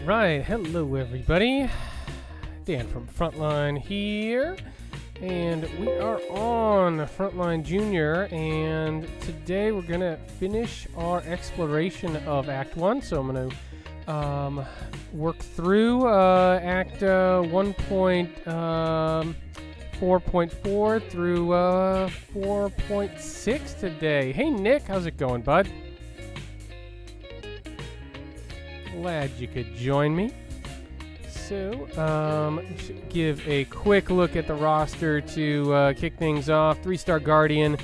Right, hello everybody. Dan from Frontline here, and we are on Frontline Jr. And today we're gonna finish our exploration of Act 1. So I'm gonna work through Act 1.4.4 through 4.6 today. Hey Nick, how's it going, bud? Glad you could join me. So, should give a quick look at the roster to kick things off. 3-star Guardian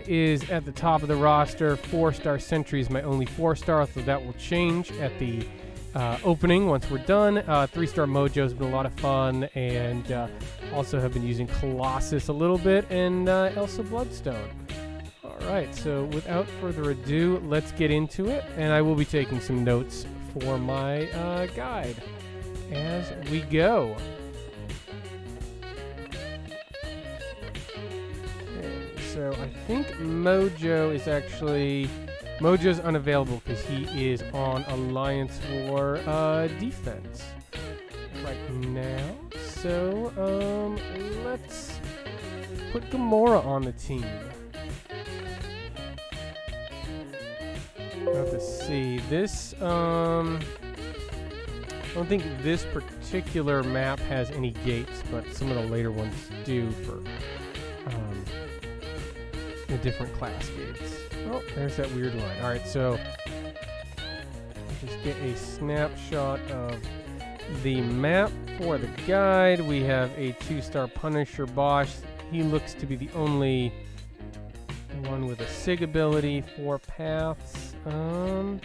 is at the top of the roster. 4-star Sentry is my only 4-star, so that will change at the opening once we're done. 3-star Mojo's been a lot of fun, and also have been using Colossus a little bit, and Elsa Bloodstone. Alright, so without further ado, let's get into it, and I will be taking some notes for my guide as we go. Okay, so I think Mojo's unavailable because he is on Alliance War defense right now. So let's put Gamora on the team. We'll have to see. This, I don't think this particular map has any gates, but some of the later ones do for the different class gates. Oh, there's that weird line. Alright, so just get a snapshot of the map for the guide. We have a 2-star Punisher Bosch. He looks to be the only one with a SIG ability, 4 paths. Not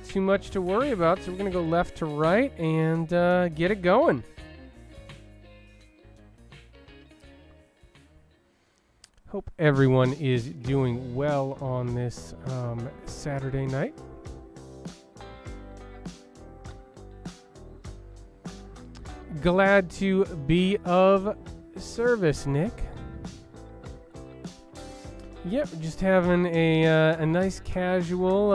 too much to worry about, so we're going to go left to right and get it going. Hope everyone is doing well on this Saturday night. Glad to be of service, Nick. Yep, just having a nice casual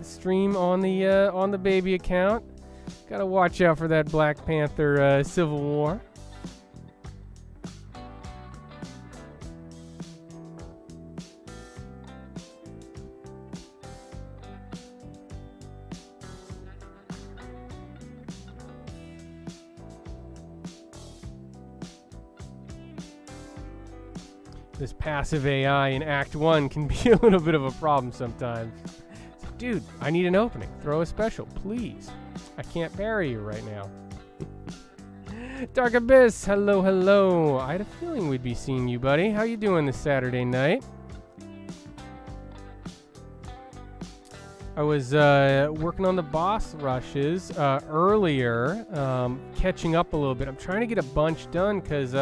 stream on the baby account. Gotta watch out for that Black Panther Civil War. This passive AI in Act 1 can be a little bit of a problem sometimes. So, dude, I need an opening. Throw a special, please. I can't bury you right now. Dark Abyss, hello, hello. I had a feeling we'd be seeing you, buddy. How you doing this Saturday night? I was working on the boss rushes earlier, catching up a little bit. I'm trying to get a bunch done because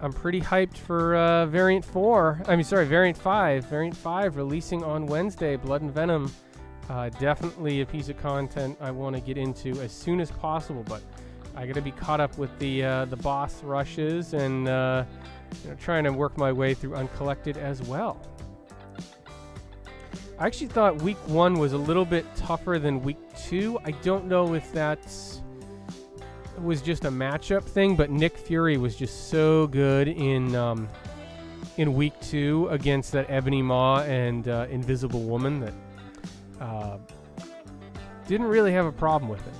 I'm pretty hyped for Variant 5. Variant 5 releasing on Wednesday. Blood and Venom. Definitely a piece of content I want to get into as soon as possible, but I got to be caught up with the boss rushes and trying to work my way through Uncollected as well. I actually thought Week 1 was a little bit tougher than Week 2. I don't know if that's was just a matchup thing, but Nick Fury was just so good in Week 2 against that Ebony Maw and Invisible Woman that didn't really have a problem with it,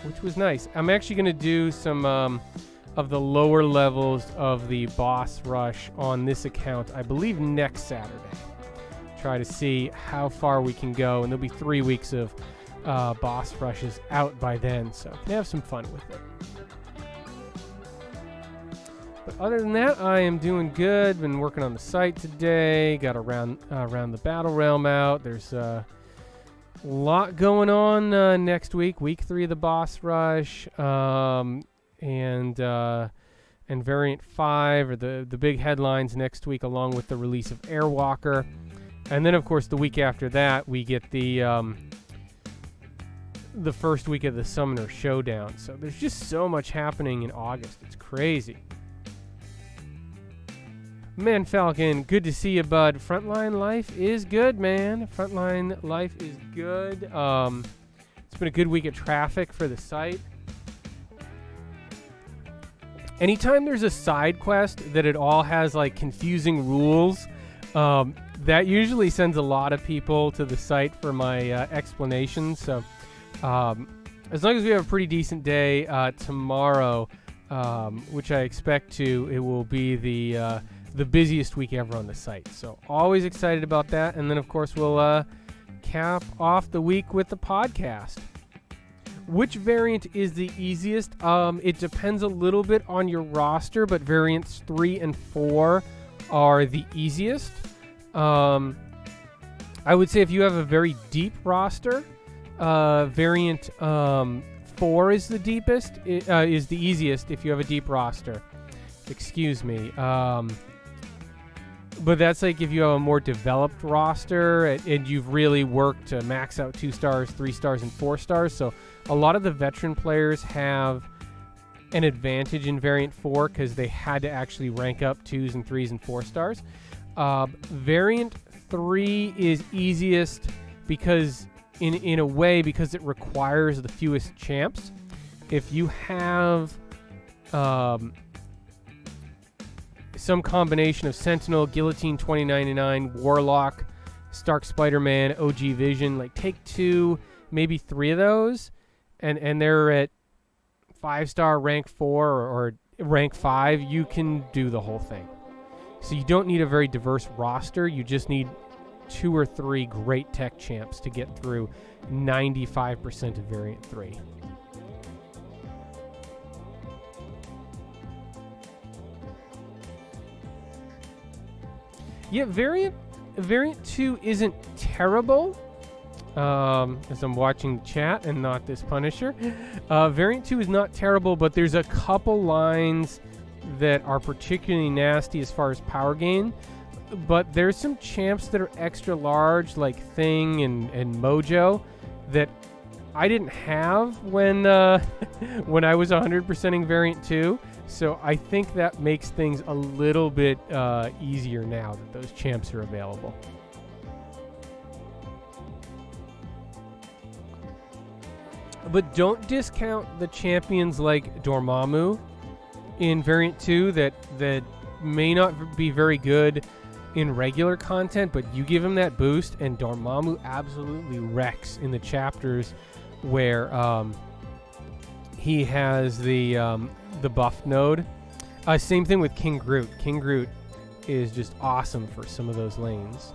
which was nice. I'm actually going to do some of the lower levels of the boss rush on this account, I believe next Saturday. Try to see how far we can go, and there'll be 3 weeks of boss rushes out by then, so I can have some fun with it. But other than that, I am doing good. Been working on the site today. Got around the Battle Realm out. There's a lot going on next week. Week 3 of the boss rush, and Variant 5 are the big headlines next week, along with the release of Airwalker. And then, of course, the week after that, we get the first week of the Summoner Showdown. So there's just so much happening in August. It's crazy. Man Falcon, good to see you, bud. Frontline life is good, man. Frontline life is good. It's been a good week of traffic for the site. Anytime there's a side quest that it all has like confusing rules, that usually sends a lot of people to the site for my explanations. So as long as we have a pretty decent day tomorrow, which I expect it will be the busiest week ever on the site. So always excited about that. And then of course we'll cap off the week with the podcast. Which variant is the easiest? It depends a little bit on your roster, but variants 3 and 4 are the easiest. I would say if you have a very deep roster, variant 4 is the deepest. Is the easiest if you have a deep roster. Excuse me. But that's like if you have a more developed roster and you've really worked to max out 2 stars, 3 stars, and 4 stars. So a lot of the veteran players have an advantage in variant 4 because they had to actually rank up 2s and 3s and 4 stars. Variant 3 is easiest because in a way because it requires the fewest champs. If you have some combination of Sentinel, Guillotine 2099, Warlock, Stark Spider-Man, OG Vision, like take 2, maybe 3 of those, and they're at 5-star rank 4 or rank 5, you can do the whole thing. So you don't need a very diverse roster, you just need 2 or 3 great tech champs to get through 95% of variant 3. Yeah, variant 2 isn't terrible. As I'm watching the chat and not this Punisher. Variant 2 is not terrible, but there's a couple lines that are particularly nasty as far as power gain. But there's some champs that are extra large, like Thing and Mojo, that I didn't have when when I was 100%ing variant 2. So I think that makes things a little bit easier now that those champs are available. But don't discount the champions like Dormammu in variant 2 that may not be very good in regular content, but you give him that boost and Dormammu absolutely wrecks in the chapters where he has the buff node. Same thing with King Groot. King Groot is just awesome for some of those lanes.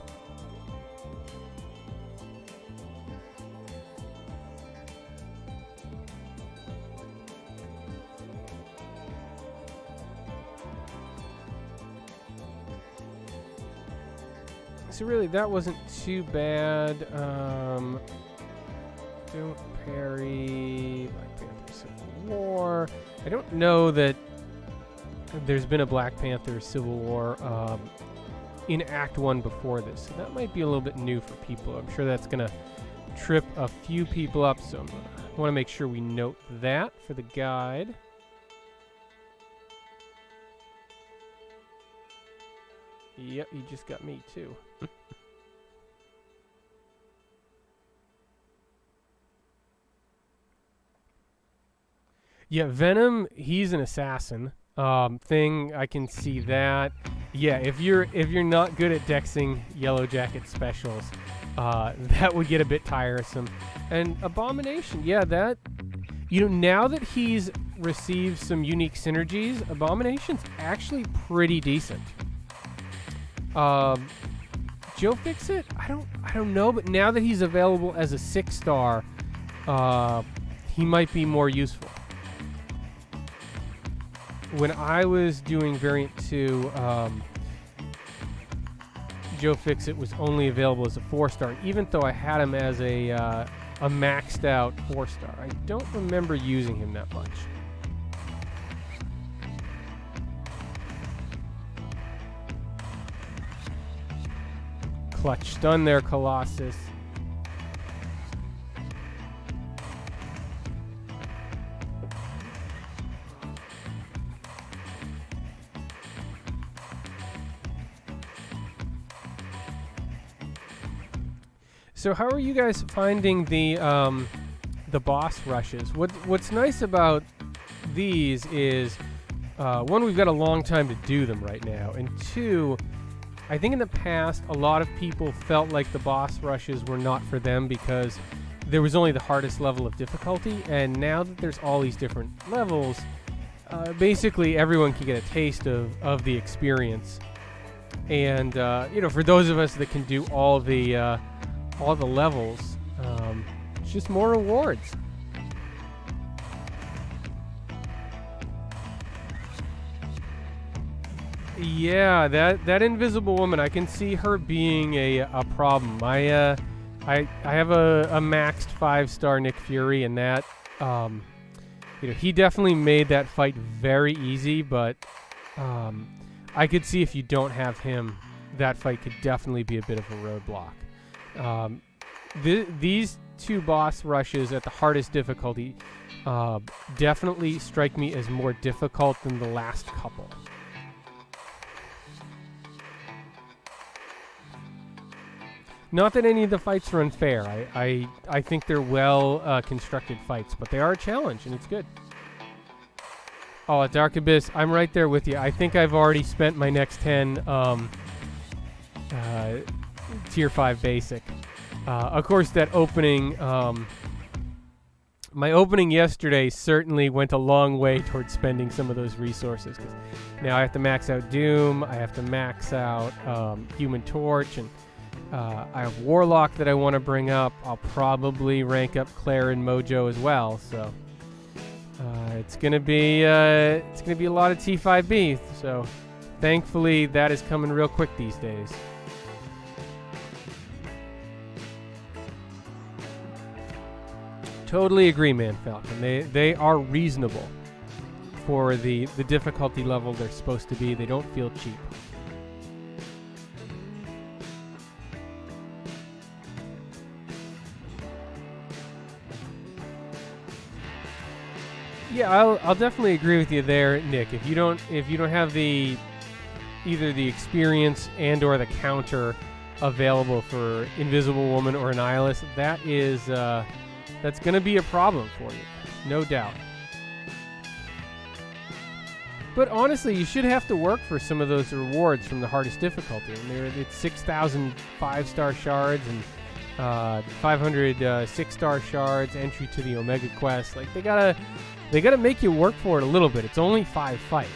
So really, that wasn't too bad. Don't parry. Black Panther Civil War. I don't know that there's been a Black Panther Civil War in Act 1 before this. So that might be a little bit new for people. I'm sure that's going to trip a few people up. So I want to make sure we note that for the guide. Yep, you just got me too. Yeah, Venom, he's an assassin. Thing, I can see that. Yeah, if you're not good at dexing Yellow Jacket specials, that would get a bit tiresome. And Abomination, yeah, that, now that he's received some unique synergies, Abomination's actually pretty decent. Joe Fixit? I don't know, but now that he's available as a 6-star, he might be more useful. When I was doing variant 2, Joe Fixit was only available as a 4-star, even though I had him as a maxed out 4-star. I don't remember using him that much. Clutch stun there, Colossus. So how are you guys finding the the boss rushes. What's nice about these is, one, we've got a long time to do them right now, and two, I think in the past a lot of people felt like the boss rushes were not for them because there was only the hardest level of difficulty, and now that there's all these different levels, basically everyone can get a taste of the experience. And for those of us that can do all the levels, it's just more rewards. Yeah, that invisible woman, I can see her being a problem. I have a maxed 5-star Nick Fury, and that he definitely made that fight very easy, but I could see if you don't have him, that fight could definitely be a bit of a roadblock. These two boss rushes at the hardest difficulty definitely strike me as more difficult than the last couple. Not that any of the fights are unfair. I think they're well constructed fights, but they are a challenge, and it's good. Oh, at Dark Abyss, I'm right there with you. I think I've already spent my next 10 Tier 5 Basic. Of course, that opening, my opening yesterday certainly went a long way towards spending some of those resources. 'Cause now I have to max out Doom, I have to max out Human Torch, and I have Warlock that I want to bring up. I'll probably rank up Claire and Mojo as well. So it's gonna be a lot of T5B. So thankfully that is coming real quick these days. Totally agree, man, Falcon. They are reasonable for the difficulty level they're supposed to be. They don't feel cheap. Yeah, I'll definitely agree with you there, Nick. If you don't have either the experience and or the counter available for Invisible Woman or Annihilus, that's going to be a problem for you, no doubt. But honestly, you should have to work for some of those rewards from the hardest difficulty. And it's 6,000 5-star shards and 500 6-star shards, entry to the Omega Quest. Like they gotta make you work for it a little bit. It's only 5 fights.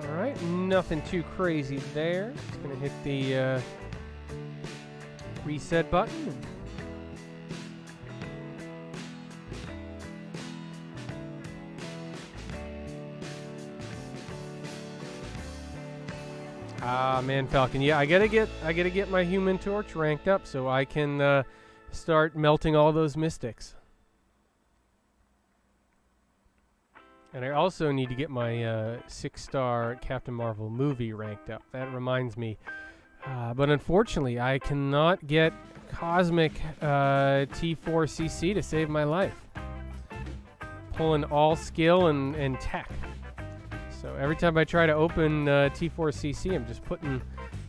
Alright, nothing too crazy there. Just gonna hit the reset button. Ah, man, Falcon. Yeah, I gotta get my Human Torch ranked up so I can start melting all those mystics. And I also need to get my 6-star Captain Marvel movie ranked up. That reminds me. But unfortunately, I cannot get Cosmic T4CC to save my life. Pulling all skill and tech. So every time I try to open T4CC, I'm just putting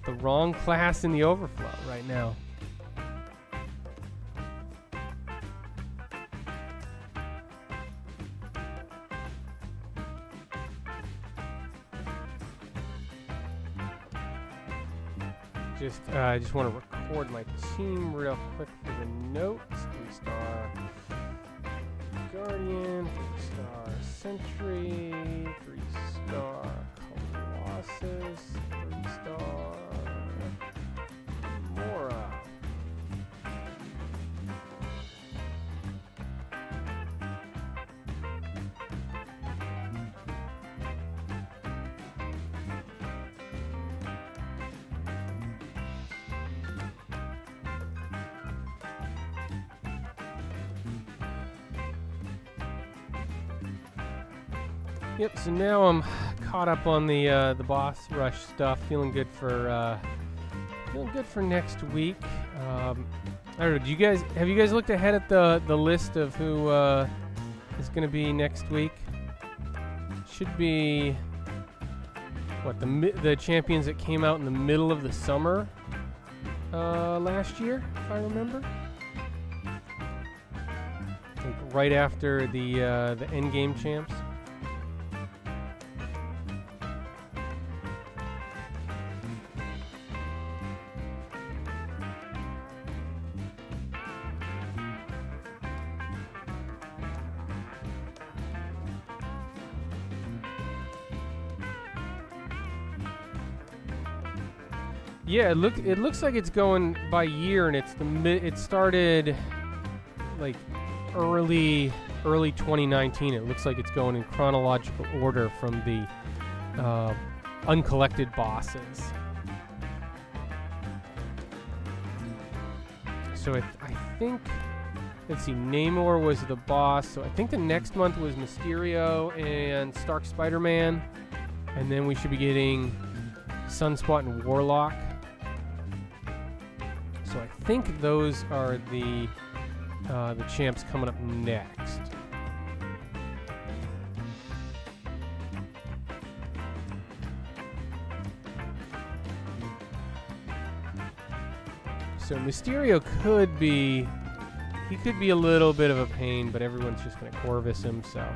the wrong class in the overflow right now. I just want to record my team real quick for the notes. 3-star Guardian, 3-star Sentry, 3-star Colossus, 3-star Mora. Yep. So now I'm caught up on the boss rush stuff. Feeling good for next week. I don't know. Have you guys looked ahead at the list of who is going to be next week? Should be the champions that came out in the middle of the summer last year, if I remember. Like right after the endgame champs. Yeah, it looks like it's going by year, and it started like early 2019. It looks like it's going in chronological order from the uncollected bosses. So I think, let's see, Namor was the boss. So I think the next month was Mysterio and Stark Spider-Man, and then we should be getting Sunspot and Warlock. So I think those are the champs coming up next. So Mysterio could be a little bit of a pain, but everyone's just going to Corvus him, so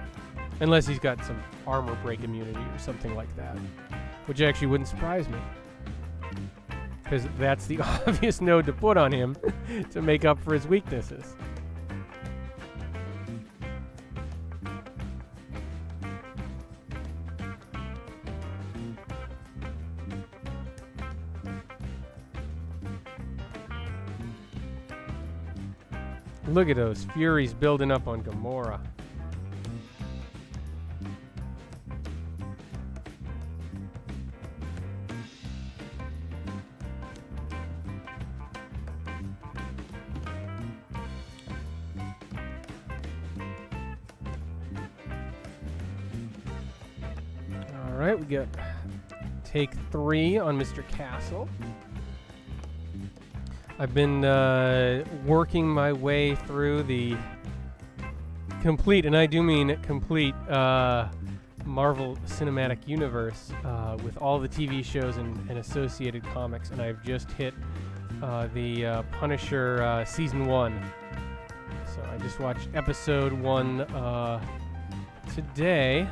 unless he's got some armor break immunity or something like that, which actually wouldn't surprise me, because that's the obvious node to put on him to make up for his weaknesses. Look at those Furies building up on Gamora. All right, we got take 3 on Mr. Castle. I've been working my way through the complete, and I do mean complete, Marvel Cinematic Universe with all the TV shows and associated comics, and I've just hit the Punisher Season 1. So I just watched Episode 1 today.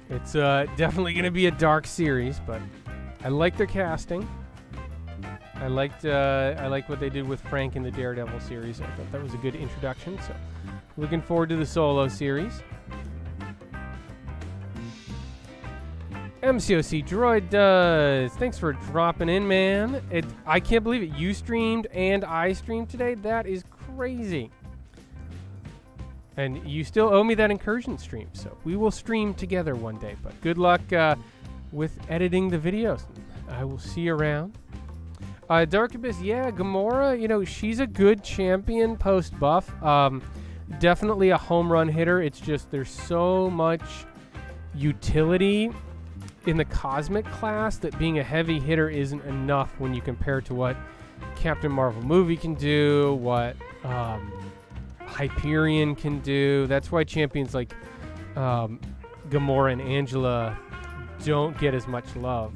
It's definitely going to be a dark series, but I like their casting. I liked what they did with Frank in the Daredevil series. I thought that was a good introduction. So, looking forward to the solo series. MCOC Droid does. Thanks for dropping in, man. I can't believe it. You streamed and I streamed today. That is crazy. And you still owe me that incursion stream, so we will stream together one day. But good luck with editing the videos. I will see you around. Dark Abyss, yeah, Gamora, she's a good champion post-buff. Definitely a home run hitter. It's just there's so much utility in the Cosmic class that being a heavy hitter isn't enough when you compare to what Captain Marvel movie can do, what Hyperion can do. That's why champions like Gamora and Angela don't get as much love.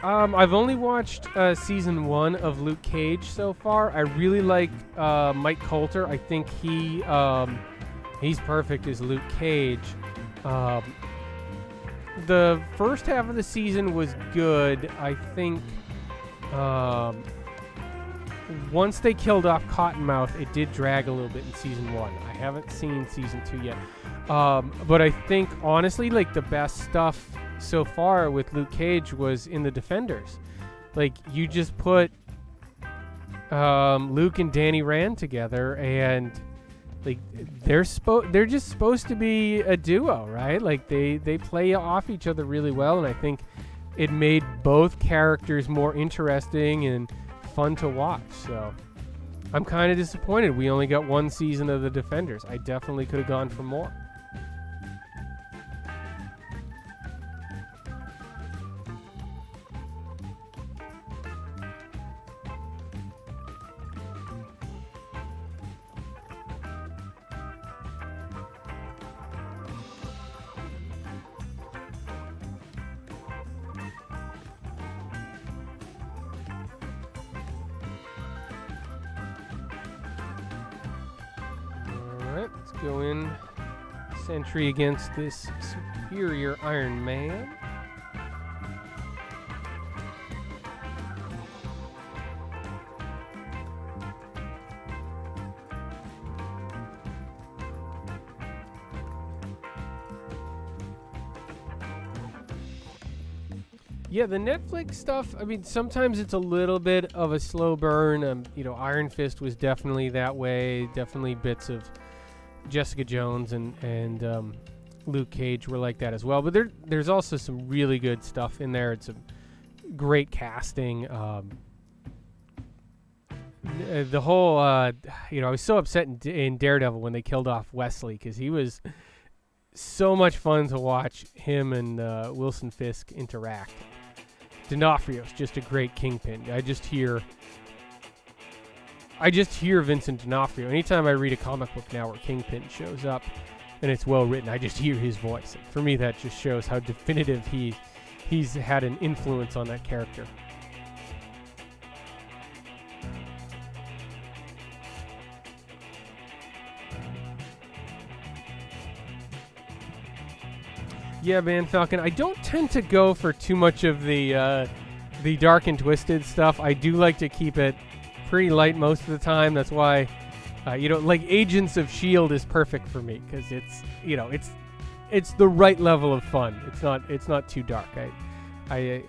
I've only watched season 1 of Luke Cage so far. I really like Mike Coulter. I think he's perfect as Luke Cage. The first half of the season was good. I think once they killed off Cottonmouth, it did drag a little bit in season 1. I haven't seen season 2 yet. But I think, honestly, like, the best stuff so far with Luke Cage was in the Defenders. Like, you just put Luke and Danny Rand together, and like they're just supposed to be a duo, right? Like they play off each other really well, and I think it made both characters more interesting and fun to watch. So I'm kind of disappointed we only got one season of the Defenders. I definitely could have gone for more. Alright, let's go in. Sentry against this superior Iron Man. Yeah, the Netflix stuff, I mean, sometimes it's a little bit of a slow burn. You know, Iron Fist was definitely that way. Definitely bits of Jessica Jones and Luke Cage were like that as well. But there's also some really good stuff in there. It's a great casting. The whole, you know, I was so upset in Daredevil when they killed off Wesley because he was so much fun to watch him and Wilson Fisk interact. D'Onofrio's just a great Kingpin. I just hear Vincent D'Onofrio. Anytime I read a comic book now where Kingpin shows up and it's well written, I just hear his voice. And for me, that just shows how definitive he's had an influence on that character. Yeah, man, Falcon. I don't tend to go for too much of the dark and twisted stuff. I do like to keep it pretty light most of the time. That's why, you know, like Agents of S.H.I.E.L.D. is perfect for me because it's, you know, it's the right level of fun. It's not too dark. I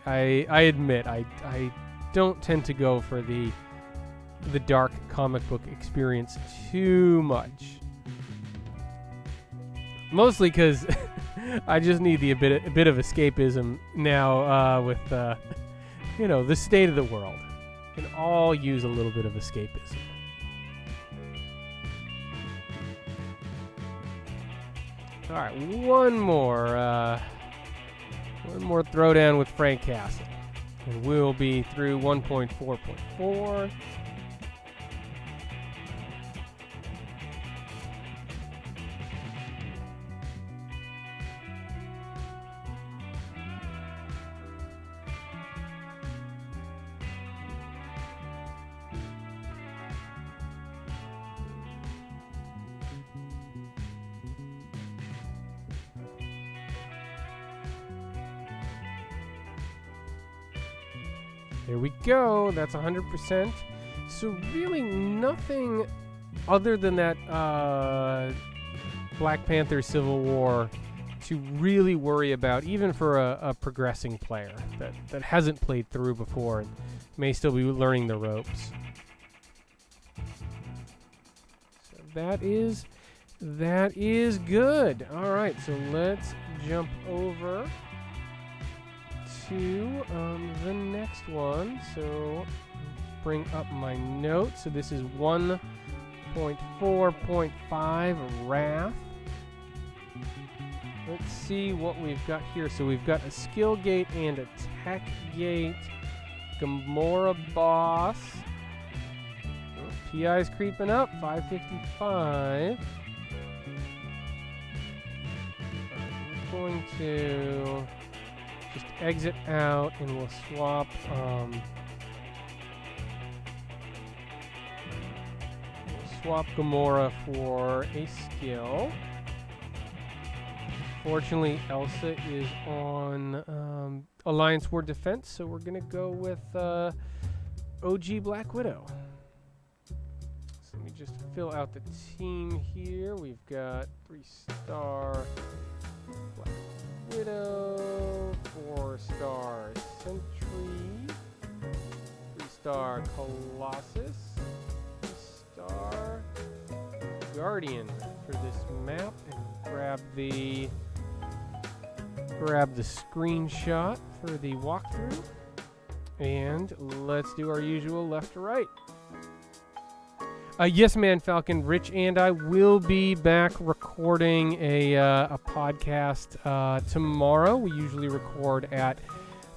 admit I don't tend to go for the dark comic book experience too much. Mostly because I just need a bit of escapism now with you know, the state of the world. Can all use a little bit of escapism. All right, one more throwdown with Frank Castle, and we'll be through 1.4.4. There we go. That's 100%. So really nothing other than that Black Panther Civil War to really worry about, even for a progressing player that hasn't played through before and may still be learning the ropes. So that is good. All right, so let's jump over to the next one. So bring up my notes. So this is 1.4.5 Wrath. Let's see what we've got here. So we've got a skill gate and a tech gate. Gamora boss. Oh, PI's creeping up. 555. We're going to just exit out and we'll swap Gamora for a skill. Fortunately, Elsa is on Alliance War Defense, so we're going to go with OG Black Widow. So let me just fill out the team here. We've got 3-star Black Widow, 4-star Sentry, 3-star Colossus, 3-star Guardian for this map, and grab the grab the screenshot for the walkthrough. And let's do our usual left to right. Yes, Man Falcon, Rich and I will be back recording a podcast tomorrow. We usually record at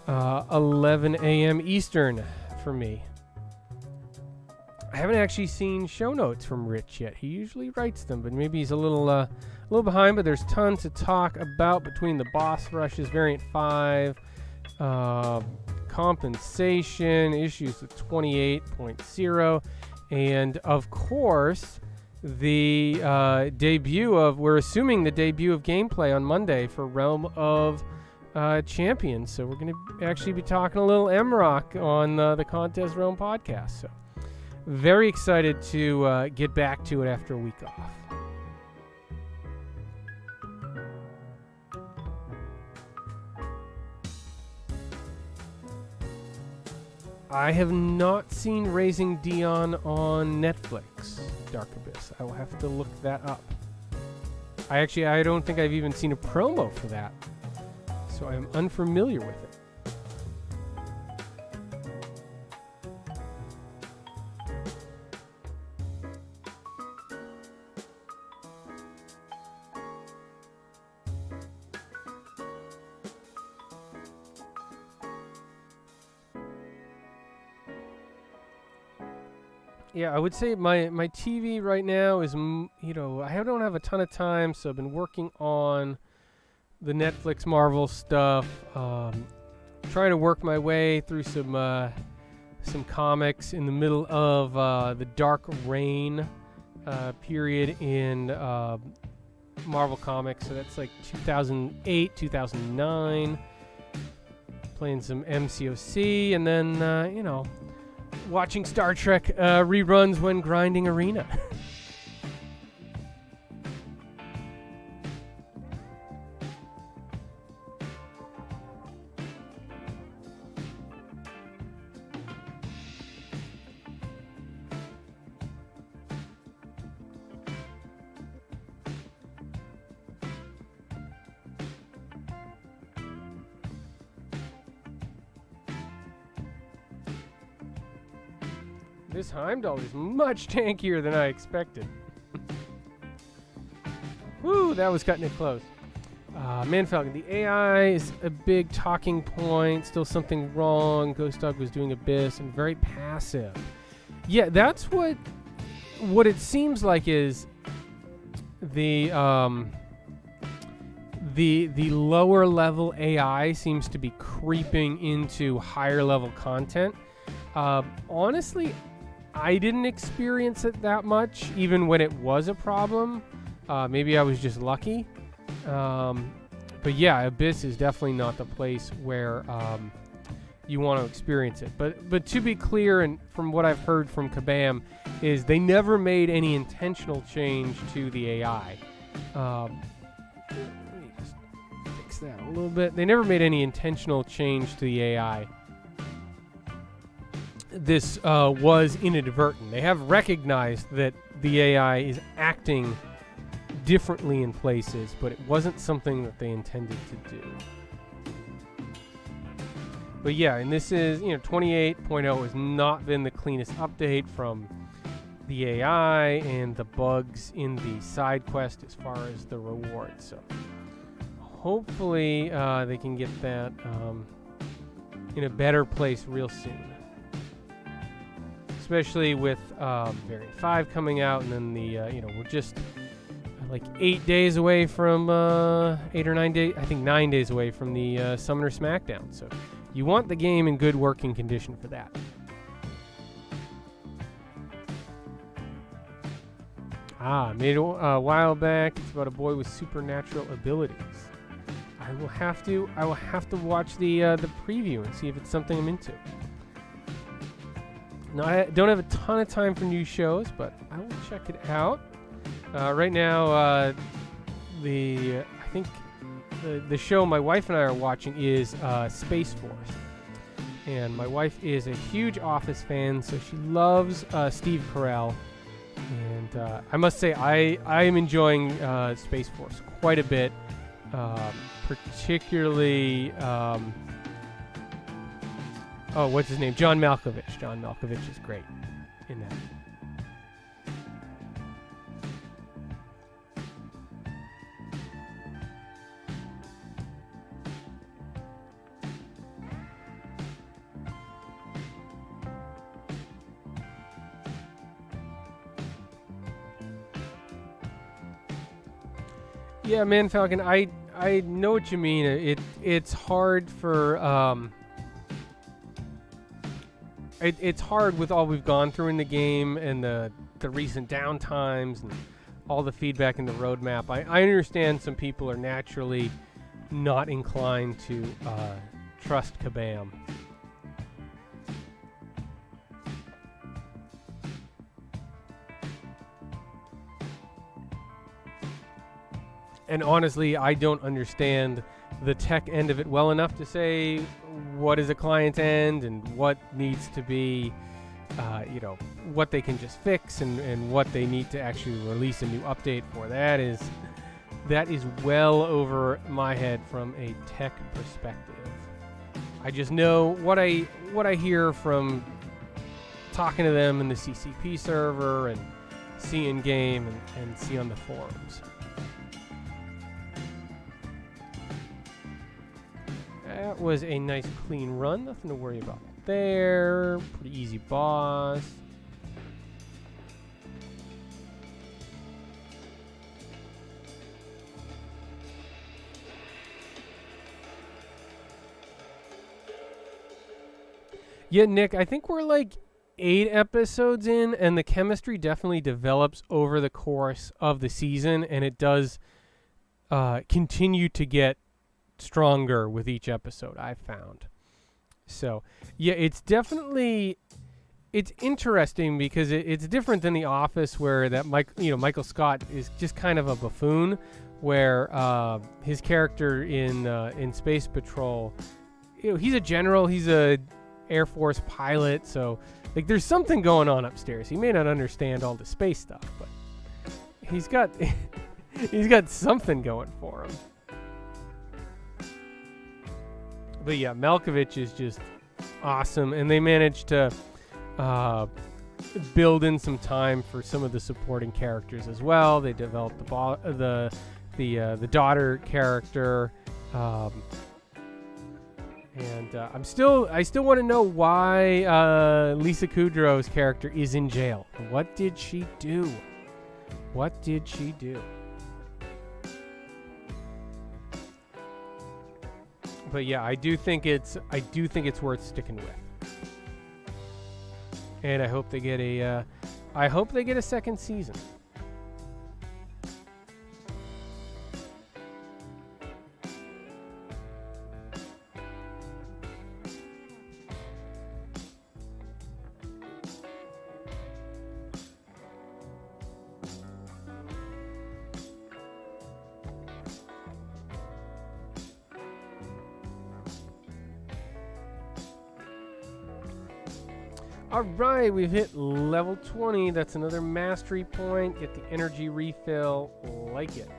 11 a.m. Eastern for me. I haven't actually seen show notes from Rich yet. He usually writes them, but maybe he's a little behind. But there's tons to talk about between the boss rushes, Variant 5, compensation, issues with 28.0. And, of course, the we're assuming the debut of gameplay on Monday for Realm of Champions. So we're going to actually be talking a little MROC on the Contest Realm podcast. So very excited to get back to it after a week off. I have not seen Raising Dion on Netflix, Dark Abyss. I will have to look that up. I don't think I've even seen a promo for that, so I am unfamiliar with it. Yeah, I would say my TV right now is, I don't have a ton of time, so I've been working on the Netflix Marvel stuff, trying to work my way through some comics in the middle of the Dark Reign period in Marvel Comics, so that's like 2008, 2009, playing some MCOC, and then, watching Star Trek reruns when grinding Arena. This Heimdall is much tankier than I expected. Woo, that was cutting it close. Man Falcon, the AI is a big talking point. Still something wrong. Ghost Dog was doing Abyss and very passive. Yeah, that's what it seems like is the lower level AI seems to be creeping into higher level content. Honestly, I didn't experience it that much, even when it was a problem. Maybe I was just lucky. But yeah, Abyss is definitely not the place where you want to experience it. But to be clear, and from what I've heard from Kabam, is they never made any intentional change to the AI. Let me just fix that a little bit. They never made any intentional change to the AI. This was inadvertent. They have recognized that the AI is acting differently in places, but it wasn't something that they intended to do. But yeah, and this is, 28.0 has not been the cleanest update from the AI and the bugs in the side quest as far as the rewards. So hopefully they can get that in a better place real soon. Especially with Variant 5 coming out, and then the, we're just like 8 days away from, 8 or 9 days, I think 9 days away from the Summoner Smackdown. So you want the game in good working condition for that. Made a while back. It's about a boy with supernatural abilities. I will have to watch the preview and see if it's something I'm into. No, I don't have a ton of time for new shows, but I will check it out. Right now, I think the show my wife and I are watching is Space Force. And my wife is a huge Office fan, so she loves Steve Carell. And I must say, I am enjoying Space Force quite a bit. particularly, what's his name? John Malkovich. John Malkovich is great in that. Yeah, man, Falcon, I know what you mean. It's hard for it's hard with all we've gone through in the game and the recent downtimes and all the feedback in the roadmap. I understand some people are naturally not inclined to trust Kabam. And honestly, I don't understand the tech end of it well enough to say what is a client end and what needs to be, what they can just fix and what they need to actually release a new update for. That is well over my head from a tech perspective. I just know what I hear from talking to them in the CCP server and see in game and see on the forums. That was a nice clean run. Nothing to worry about there. Pretty easy boss. Yeah, Nick, I think we're like 8 episodes in, and the chemistry definitely develops over the course of the season, and it does continue to get stronger with each episode, I've found. So yeah, it's interesting because it's different than The Office, where that Michael Scott is just kind of a buffoon, where his character in Space Patrol, he's a general, he's a Air Force pilot, so like there's something going on upstairs. He may not understand all the space stuff, but he's got something going for him. But yeah, Malkovich is just awesome, and they managed to build in some time for some of the supporting characters as well. They developed the daughter character, and I still want to know why Lisa Kudrow's character is in jail. What did she do? What did she do? But yeah, I do think it's worth sticking with, and I hope they get a second season. Alright, we've hit level 20. That's another mastery point. Get the energy refill. Like it.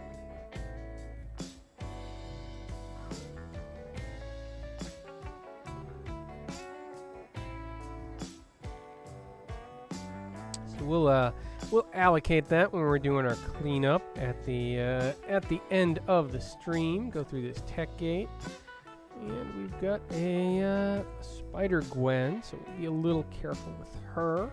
So we'll allocate that when we're doing our cleanup at the end of the stream. Go through this tech gate. And we've got a Spider-Gwen, so we'll be a little careful with her.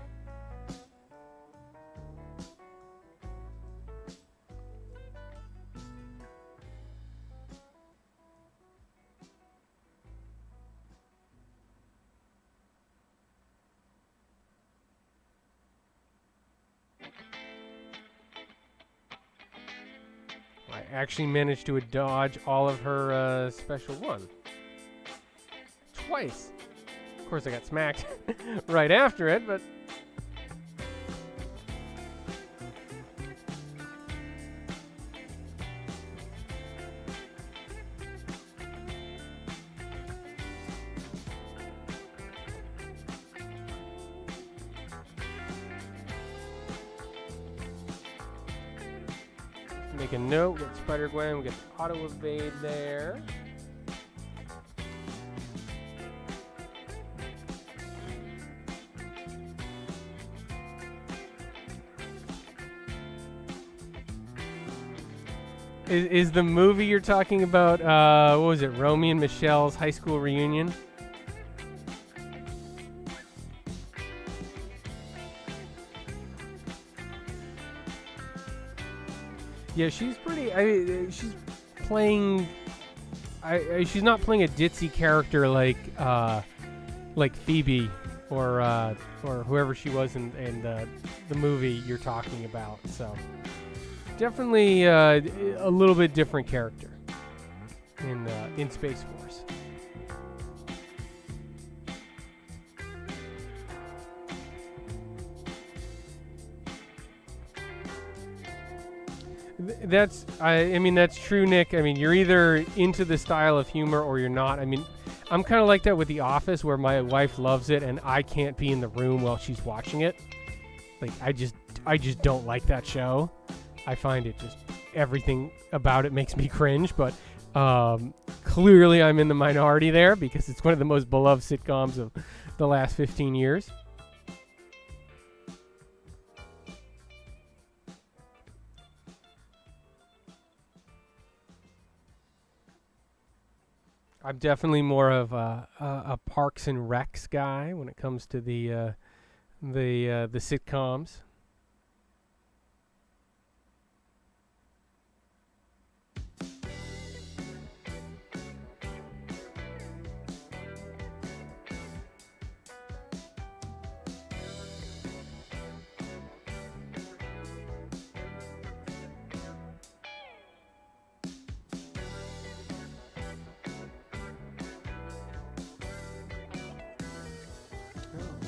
I actually managed to dodge all of her special one. Twice. Of course, I got smacked right after it, but make a note. We got Spider-Gwen. We got the auto-evade there. Is the movie you're talking about, what was it, Romy and Michelle's high school reunion? Yeah, she's pretty, she's playing, she's not playing a ditzy character like Phoebe or whoever she was in the movie you're talking about, so. Definitely a little bit different character in Space Force. I mean that's true, Nick. I mean you're either into the style of humor or you're not. I mean I'm kind of like that with The Office, where my wife loves it and I can't be in the room while she's watching it. Like I just don't like that show. I find it just, everything about it makes me cringe, but clearly I'm in the minority there because it's one of the most beloved sitcoms of the last 15 years. I'm definitely more of a Parks and Recs guy when it comes to the sitcoms.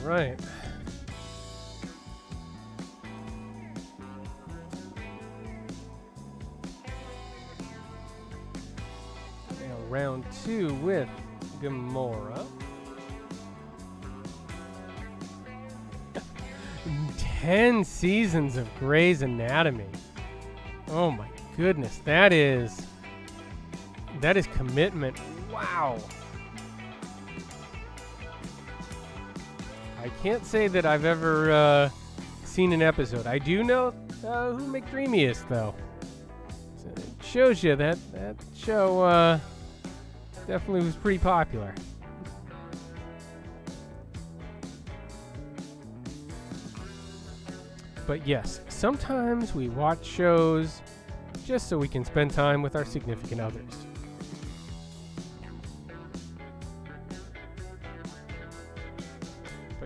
Right. Now round 2 with Gamora. 10 seasons of Grey's Anatomy. Oh my goodness, that is commitment. Wow. I can't say that I've ever seen an episode. I do know who McDreamy is, though. So it shows you that show definitely was pretty popular. But yes, sometimes we watch shows just so we can spend time with our significant others.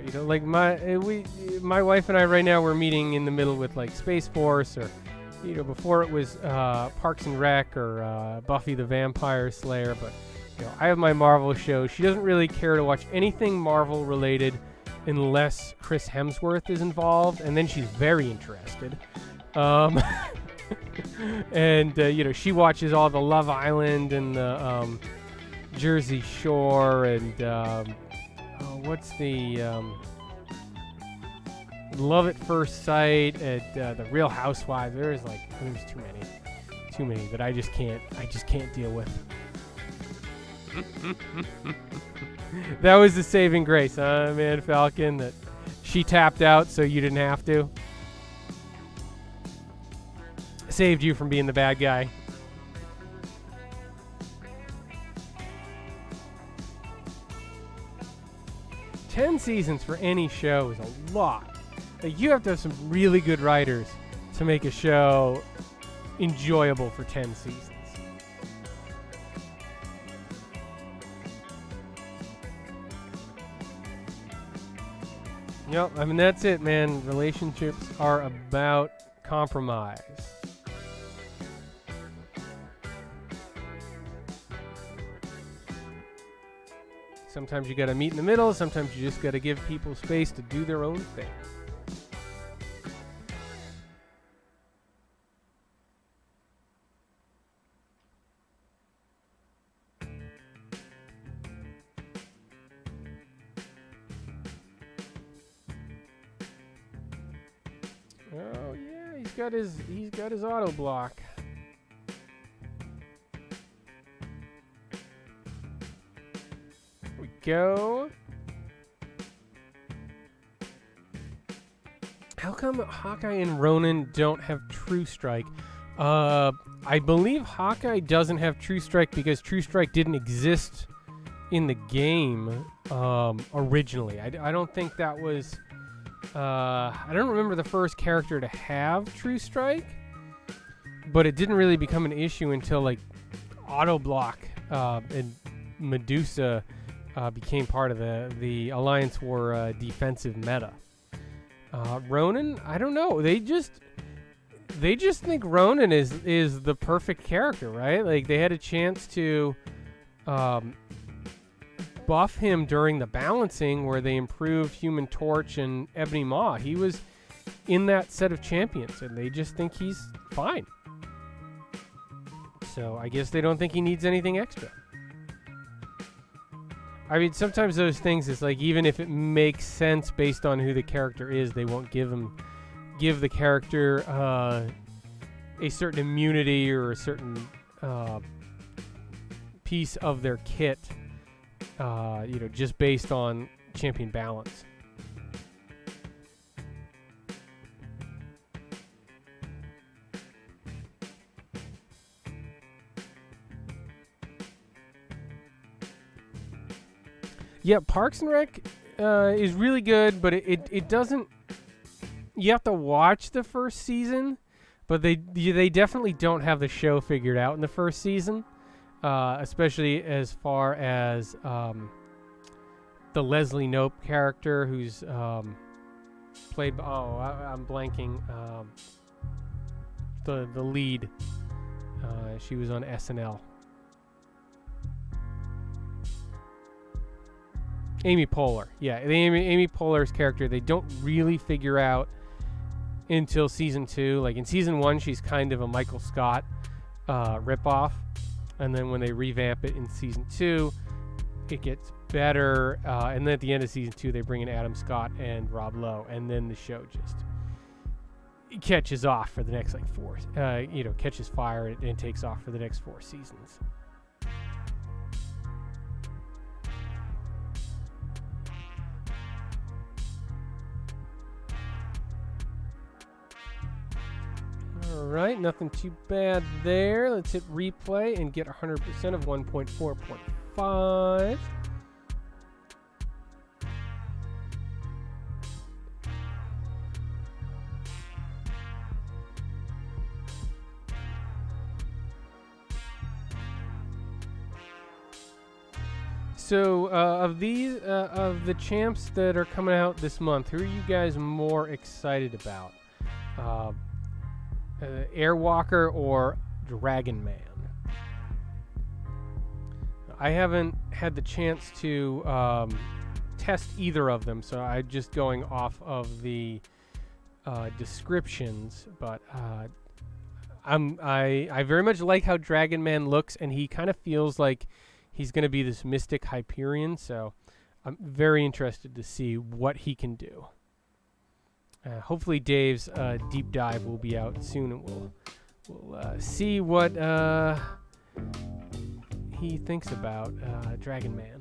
You know, like my wife and I right now, we're meeting in the middle with like Space Force, or you know, before it was Parks and Rec or Buffy the Vampire Slayer. But you know, I have my Marvel show. She doesn't really care to watch anything Marvel related unless Chris Hemsworth is involved, and then she's very interested. And you know, she watches all the Love Island and the Jersey Shore and. What's the Love at First Sight at the Real Housewives? There's too many that I just can't deal with. That was the saving grace, huh, man, Falcon? That she tapped out so you didn't have to. Saved you from being the bad guy. Ten seasons for any show is a lot. Like, you have to have some really good writers to make a show enjoyable for 10 seasons. Yep, I mean, that's it, man. Relationships are about compromise. Sometimes you gotta meet in the middle, sometimes you just gotta give people space to do their own thing. Oh yeah, he's got his auto block. go. How come Hawkeye and Ronan don't have True Strike? I believe Hawkeye doesn't have True Strike because True Strike didn't exist in the game originally. I don't think that was... I don't remember the first character to have True Strike, but it didn't really become an issue until like Auto Block and Medusa became part of the Alliance War defensive meta. Ronan, I don't know. They just think Ronan is the perfect character, right? Like they had a chance to buff him during the balancing where they improved Human Torch and Ebony Maw. He was in that set of champions, and they just think he's fine. So I guess they don't think he needs anything extra. I mean, sometimes those things is like, even if it makes sense based on who the character is, they won't give the character a certain immunity or a certain piece of their kit, just based on champion balance. Yeah, Parks and Rec is really good, but it doesn't... You have to watch the first season, but they definitely don't have the show figured out in the first season, especially as far as the Leslie Knope character, who's played by... Oh, I'm blanking. The lead. She was on SNL. Amy Poehler. Yeah, Amy Poehler's character, they don't really figure out until season 2. Like in season 1, she's kind of a Michael Scott ripoff. And then when they revamp it in season 2, it gets better. And then at the end of season 2, they bring in Adam Scott and Rob Lowe. And then the show just catches off for the next like 4, catches fire and takes off for the next 4 seasons. Alright, nothing too bad there. Let's hit replay and get 100% of 1.4.5. So, of the champs that are coming out this month, who are you guys more excited about? Airwalker or Dragon Man? I haven't had the chance to test either of them, so I'm just going off of the descriptions. But I very much like how Dragon Man looks, and he kind of feels like he's going to be this mystic Hyperion. So I'm very interested to see what he can do. Hopefully Dave's deep dive will be out soon, and we'll see what he thinks about Dragon Man.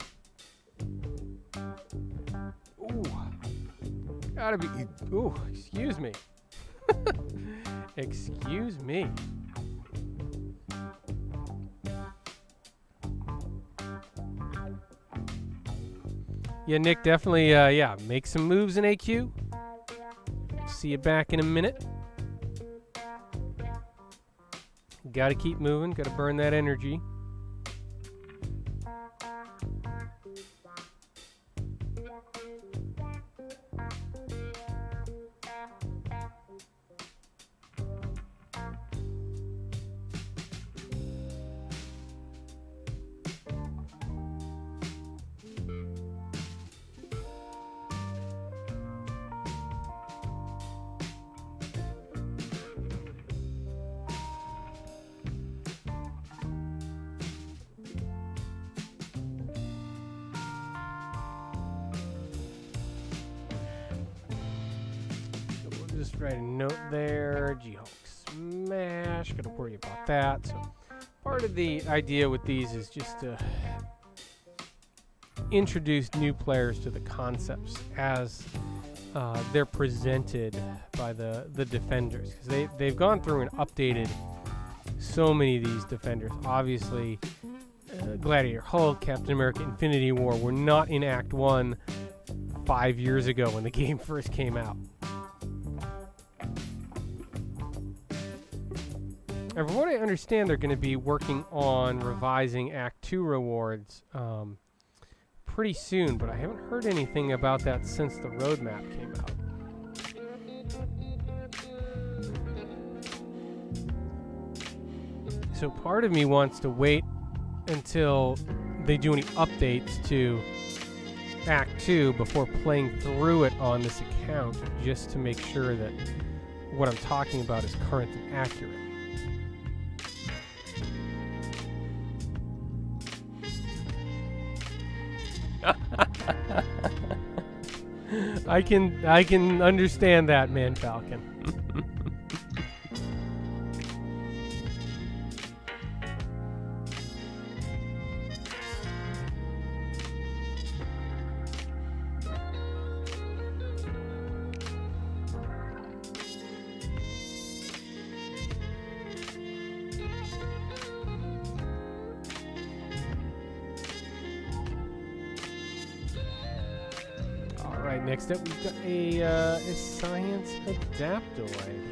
Ooh, gotta be. Ooh, excuse me. Excuse me. Yeah, Nick, definitely. Make some moves in AQ. See you back in a minute. Gotta keep moving, gotta burn that energy. Write a note there. G-Hulk smash. Gotta worry about that. So part of the idea with these is just to introduce new players to the concepts as they're presented by the defenders. 'Cause they've gone through and updated so many of these defenders. Obviously, Gladiator Hulk, Captain America Infinity War were not in Act 1 5 years ago when the game first came out. And from what I understand, they're going to be working on revising Act 2 rewards pretty soon, but I haven't heard anything about that since the roadmap came out. So part of me wants to wait until they do any updates to Act 2 before playing through it on this account, just to make sure that what I'm talking about is current and accurate. I can understand that, Man Falcon. Alright, next up we've got a science adaptoid.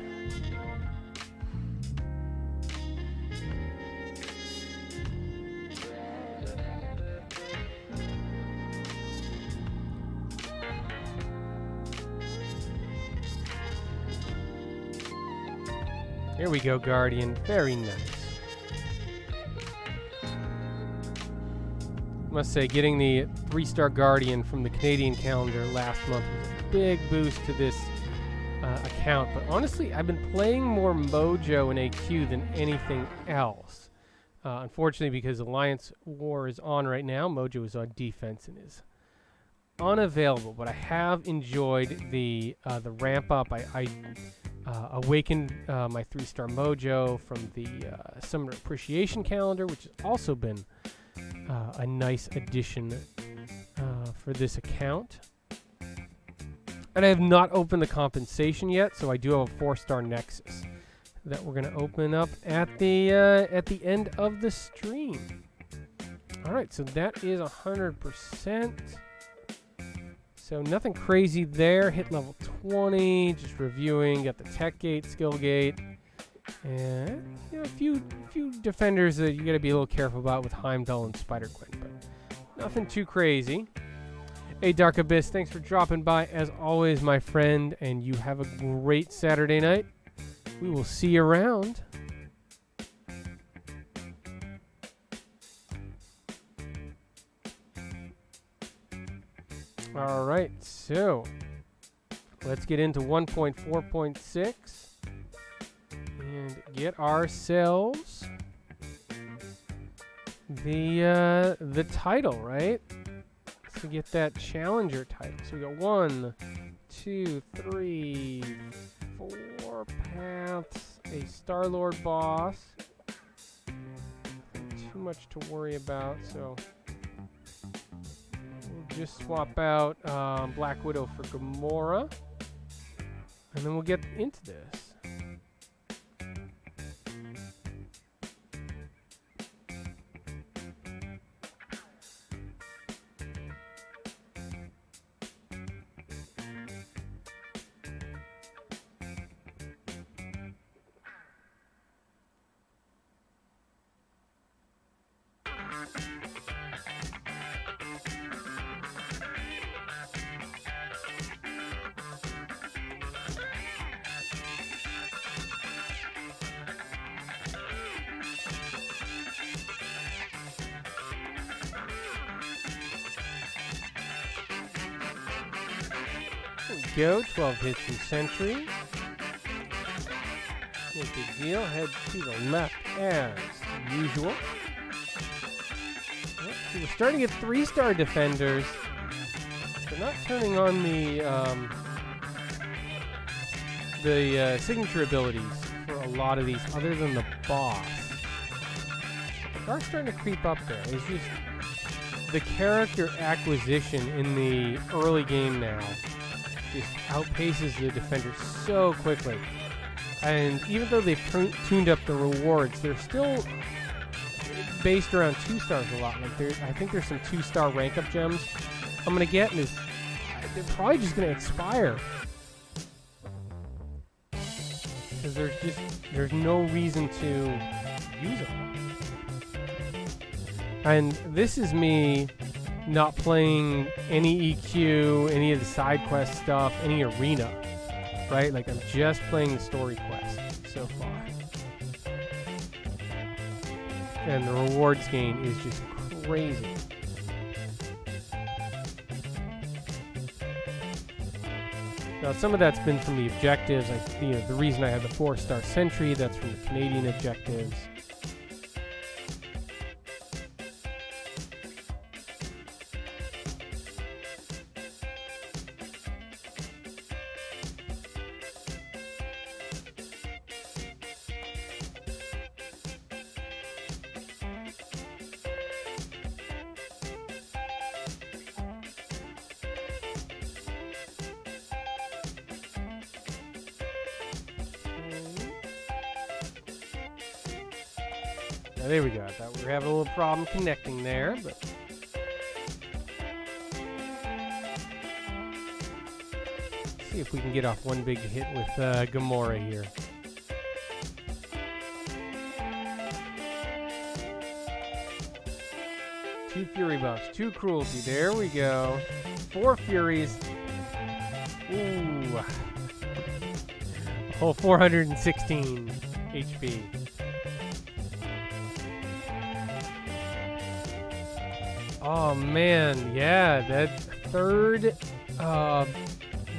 Here we go, Guardian. Very nice. Must say, getting the 3-star Guardian from the Canadian calendar last month was a big boost to this account. But honestly, I've been playing more Mojo in AQ than anything else. Unfortunately, because Alliance War is on right now, Mojo is on defense and is unavailable. But I have enjoyed the ramp up. I awakened my 3-star Mojo from the Summoner Appreciation Calendar, which has also been a nice addition for this account. And I have not opened the compensation yet, so I do have a 4-star Nexus that we're going to open up at the end of the stream. All right, so that is 100%. So nothing crazy there. Hit level 20, just reviewing. Got the Tech Gate, Skill Gate, and you know, a few defenders that you got to be a little careful about with Heimdall and Spider-Gwen, but nothing too crazy. Hey, Dark Abyss, thanks for dropping by as always, my friend, and you have a great Saturday night. We will see you around. All right, so let's get into 1.4.6 and get ourselves the title, right? So get that challenger title. So we got 1, 2, 3, 4 paths, a Star-Lord boss. Nothing too much to worry about, so we'll just swap out Black Widow for Gamora, and then we'll get into this. Go, 12 hits and Sentry. No big deal. Head to the left as usual. Yep, so we're starting to get 3-star defenders. They're not turning on the signature abilities for a lot of these, other than the boss. But they are starting to creep up there. It's just the character acquisition in the early game now just outpaces the defenders so quickly. And even though they've tuned up the rewards, they're still based around 2 stars a lot. Like I think there's some 2-star rank up gems I'm gonna get, and they're probably just gonna expire because there's no reason to use them. And this is me not playing any EQ, any of the side quest stuff, any arena, right? Like I'm just playing the story quest so far. And the rewards gain is just crazy. Now some of that's been from the objectives. Like the reason I had the 4-star sentry, that's from the Canadian objectives. There we go. I thought we were having a little problem connecting there, but let's see if we can get off one big hit with Gamora here. Two Fury buffs, 2 Cruelty. There we go. 4 Furies. Ooh. A whole 416 HP. Oh man, yeah, that 3rd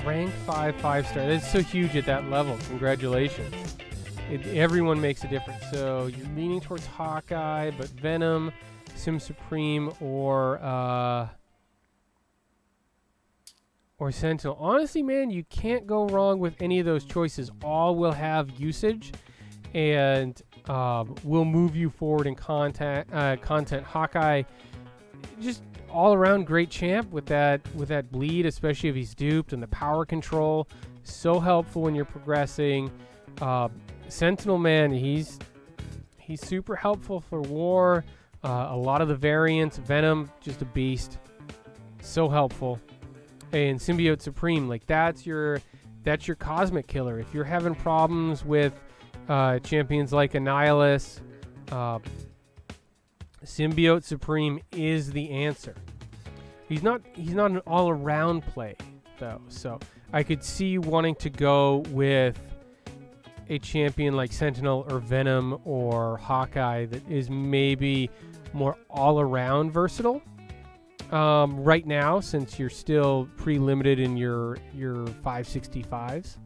rank 5 5-star. That's so huge at that level. Congratulations. Everyone makes a difference. So you're leaning towards Hawkeye, but Venom, Sim Supreme, or Sentinel. Honestly, man, you can't go wrong with any of those choices. All will have usage and will move you forward in content. Hawkeye, just all around great champ with that bleed, especially if he's duped, and the power control, so helpful when you're progressing. Sentinel, man, he's super helpful for war. A lot of the variants. Venom, just a beast, so helpful. And Symbiote Supreme, like that's your cosmic killer. If you're having problems with champions like Annihilus, Symbiote Supreme is the answer. He's not an all-around play though, so I could see you wanting to go with a champion like Sentinel or Venom or Hawkeye that is maybe more all-around versatile. Right now, since you're still pre-limited in your 565s.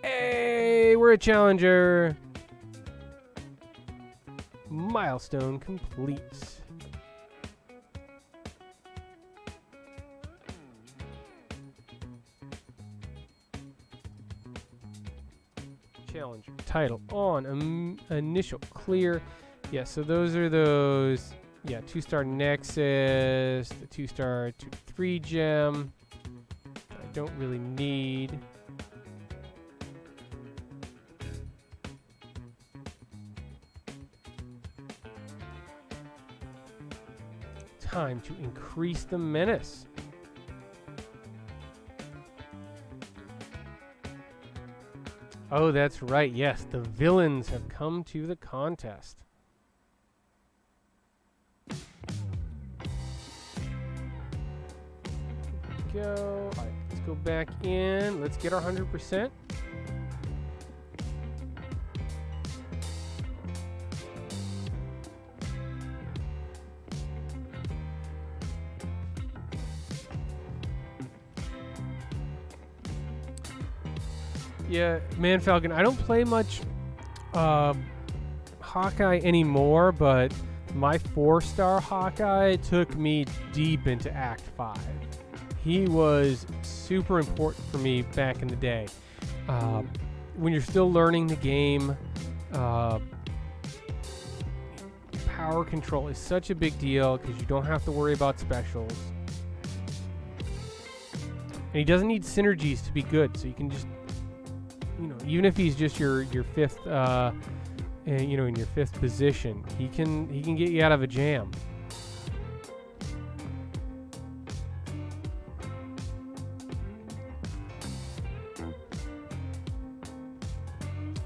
Hey, we're a challenger. Milestone complete. Challenger title on initial clear. Yeah, so those are those. Yeah, 2-star Nexus, the 2-star 2-3 gem. I don't really need. Time to increase the menace. Oh, that's right. Yes, the villains have come to the contest. Go. All right, let's go back in. Let's get our 100%. Yeah, Man Falcon, I don't play much Hawkeye anymore, but my 4-star Hawkeye took me deep into Act 5. He was super important for me back in the day. When you're still learning the game, power control is such a big deal because you don't have to worry about specials. And he doesn't need synergies to be good, so you can just, you know, even if he's just your fifth, you know, in your fifth position, he can get you out of a jam.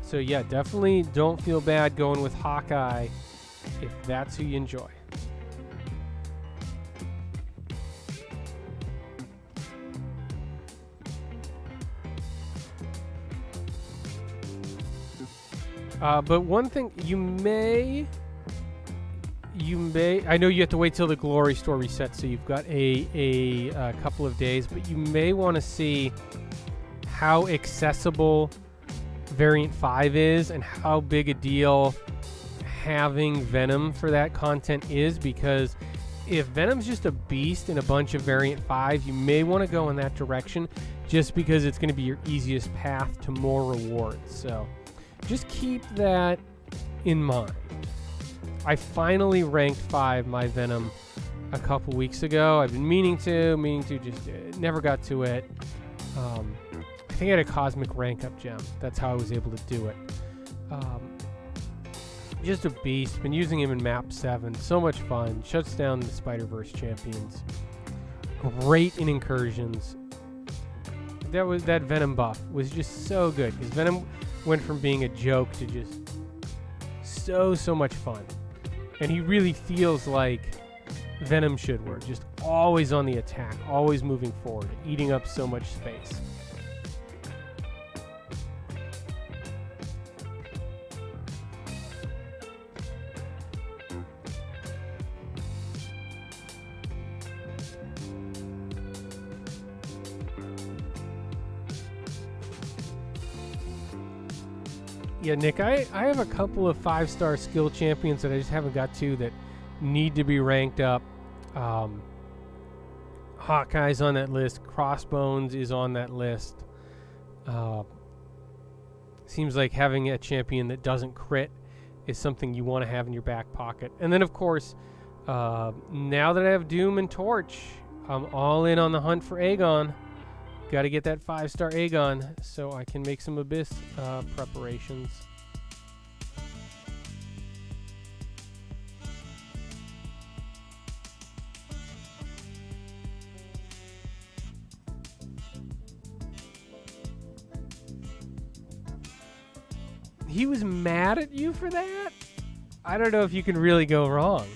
So yeah, definitely don't feel bad going with Hawkeye if that's who you enjoy. But one thing you may, I know you have to wait till the Glory Store resets, so you've got a couple of days, but you may want to see how accessible Variant 5 is and how big a deal having Venom for that content is, because if Venom's just a beast in a bunch of Variant 5, you may want to go in that direction just because it's going to be your easiest path to more rewards. So just keep that in mind. I finally ranked 5 my Venom a couple weeks ago. I've been meaning to, just never got to it. I think I had a cosmic rank up gem. That's how I was able to do it. Just a beast. Been using him in map 7. So much fun. Shuts down the Spider-Verse champions. Great in incursions. That Venom buff was just so good because Venom went from being a joke to just so much fun. And he really feels like Venom should work. Just always on the attack, always moving forward, eating up so much space. Yeah, Nick, I have a couple of 5-star skill champions that I just haven't got to that need to be ranked up. Hawkeye's on that list. Crossbones is on that list. Seems like having a champion that doesn't crit is something you want to have in your back pocket. And then, of course, now that I have Doom and Torch, I'm all in on the hunt for Aegon. Got to get that 5-star Aegon so I can make some Abyss preparations. He was mad at you for that? I don't know if you can really go wrong.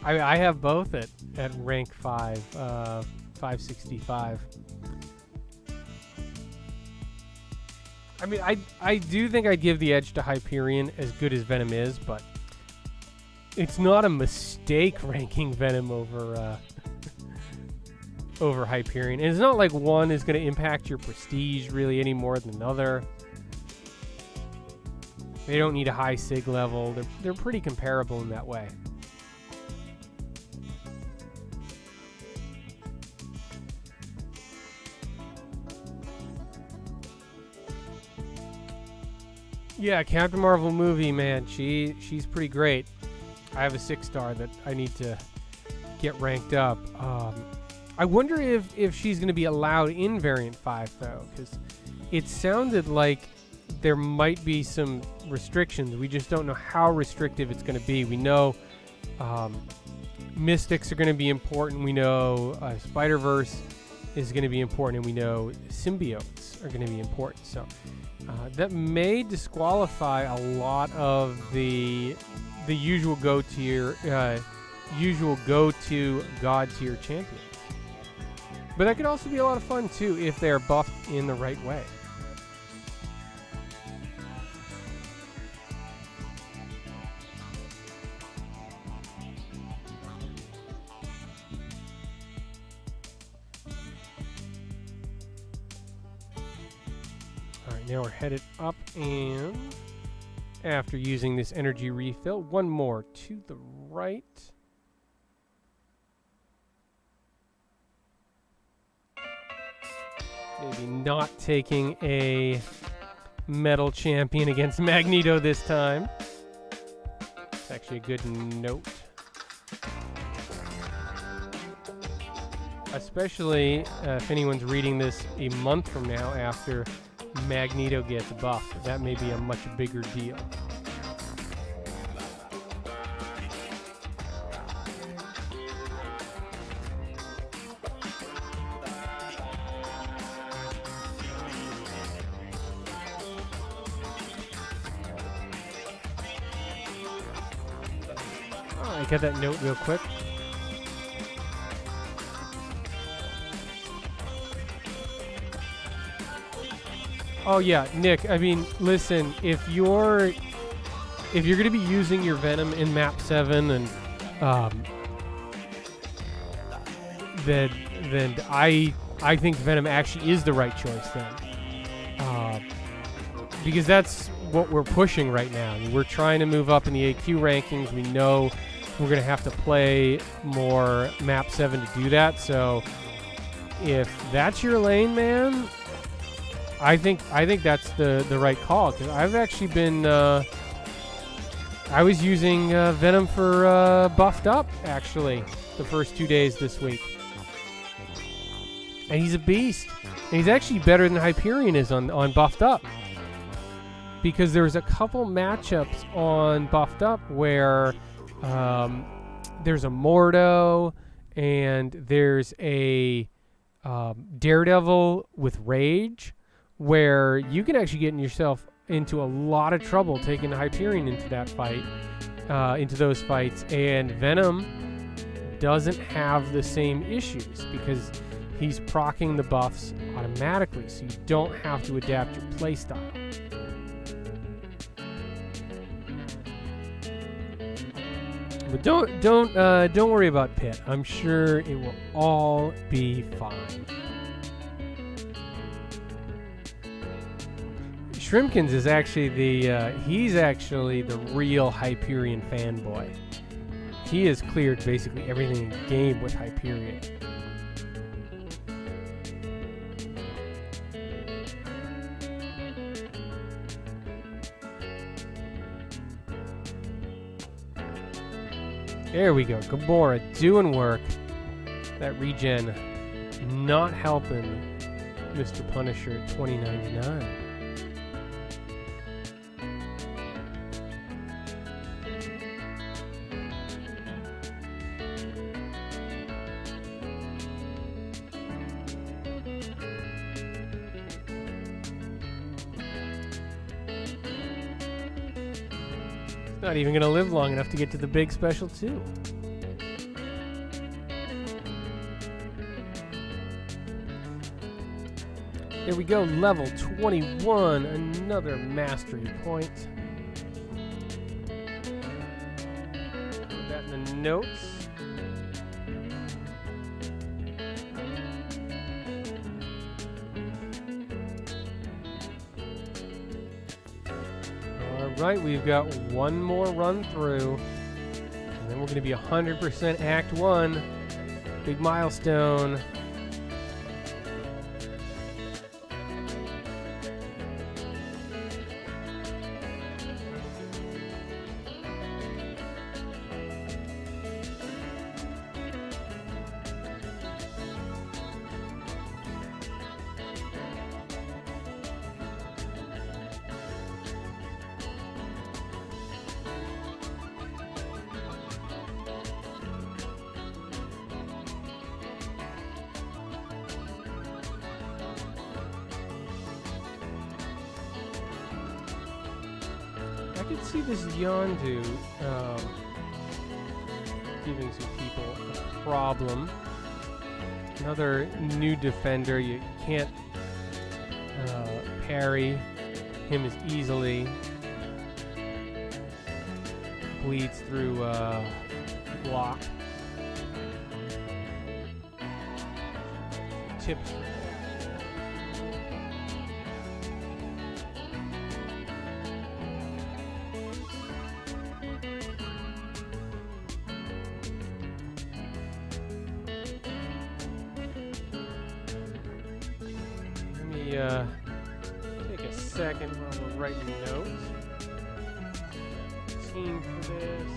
I have both at rank 5, 565. I mean, I do think I'd give the edge to Hyperion as good as Venom is, but it's not a mistake ranking Venom over over Hyperion. And it's not like one is going to impact your prestige really any more than another. They don't need a high sig level. They're pretty comparable in that way. Yeah, Captain Marvel movie, man, she's pretty great. I have a 6-star that I need to get ranked up. I wonder if she's going to be allowed in Variant 5, though, because it sounded like there might be some restrictions. We just don't know how restrictive it's going to be. We know Mystics are going to be important. We know Spider-Verse is going to be important, and we know symbiotes are going to be important. So that may disqualify a lot of the usual go-to God tier champions. But that could also be a lot of fun too if they're buffed in the right way. Now we're headed up, and after using this energy refill, one more to the right. Maybe not taking a metal champion against Magneto this time. It's actually a good note. Especially if anyone's reading this a month from now after Magneto gets buffed. That may be a much bigger deal. I got that note real quick. Oh yeah, Nick, I mean, listen, if you're going to be using your Venom in map 7 and then I think Venom actually is the right choice then. Because that's what we're pushing right now. I mean, we're trying to move up in the AQ rankings. We know we're going to have to play more map 7 to do that. So if that's your lane, man, I think that's the right call, because I've actually been I was using Venom for buffed up actually the first 2 days this week, and he's a beast, and he's actually better than Hyperion is on buffed up, because there's a couple matchups on buffed up where there's a Mordo and there's a Daredevil with Rage, where you can actually get yourself into a lot of trouble taking Hyperion into that fight, into those fights, and Venom doesn't have the same issues because he's proccing the buffs automatically, so you don't have to adapt your playstyle. But don't worry about Pit. I'm sure it will all be fine. Shrimpkins is actually he's actually the real Hyperion fanboy. He has cleared basically everything in the game with Hyperion. There we go. Gamora doing work. That regen not helping Mr. Punisher at 2099. Not even going to live long enough to get to the big special 2. There we go, level 21, another mastery point. Put that in the notes. Right, we've got one more run through, and then we're going to be 100% Act 1. Big milestone. I could see this Yondu giving some people a problem. Another new defender. You can't parry him as easily. Bleeds through block. Tips. Take a second while we're writing notes. Team for this.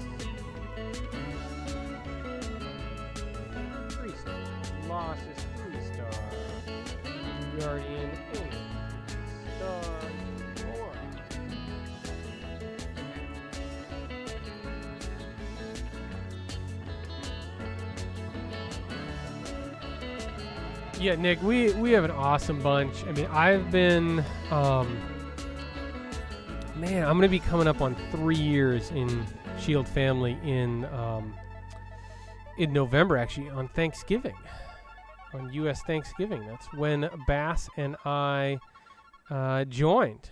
3-star. Loss is 3-star. Guardian 8-star. 4. Yeah, Nick, we have an awesome bunch. I mean, I've been, man, I'm going to be coming up on 3 years in Shield Family in November, actually, on Thanksgiving, on U.S. Thanksgiving. That's when Bass and I joined.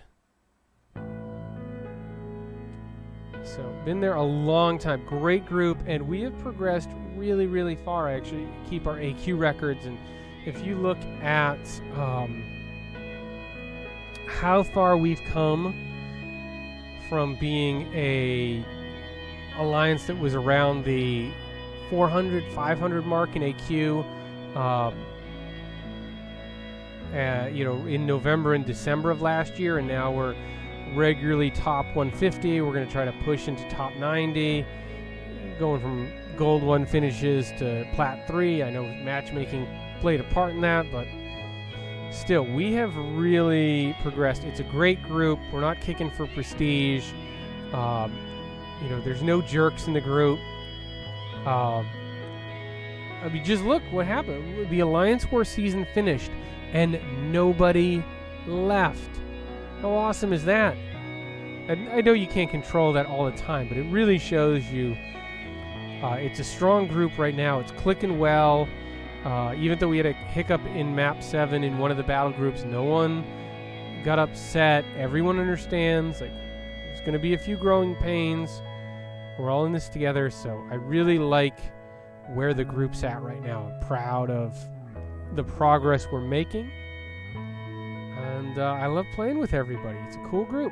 So, been there a long time. Great group, and we have progressed really, really far. I actually keep our AQ records, and if you look at how far we've come from being a alliance that was around the 400, 500 mark in AQ, in November and December of last year, and now we're regularly top 150. We're going to try to push into top 90, going from gold 1 finishes to plat 3. I know matchmaking played a part in that, but still, we have really progressed. It's a great group. We're not kicking for prestige. There's no jerks in the group. I mean, just look what happened. The Alliance War season finished, and nobody left. How awesome is that? And I know you can't control that all the time, but it really shows you it's a strong group right now. It's clicking well. Even though we had a hiccup in map 7 in one of the battle groups, no one got upset. Everyone understands, like, there's going to be a few growing pains. We're all in this together, so I really like where the group's at right now. I'm proud of the progress we're making, and I love playing with everybody. It's a cool group.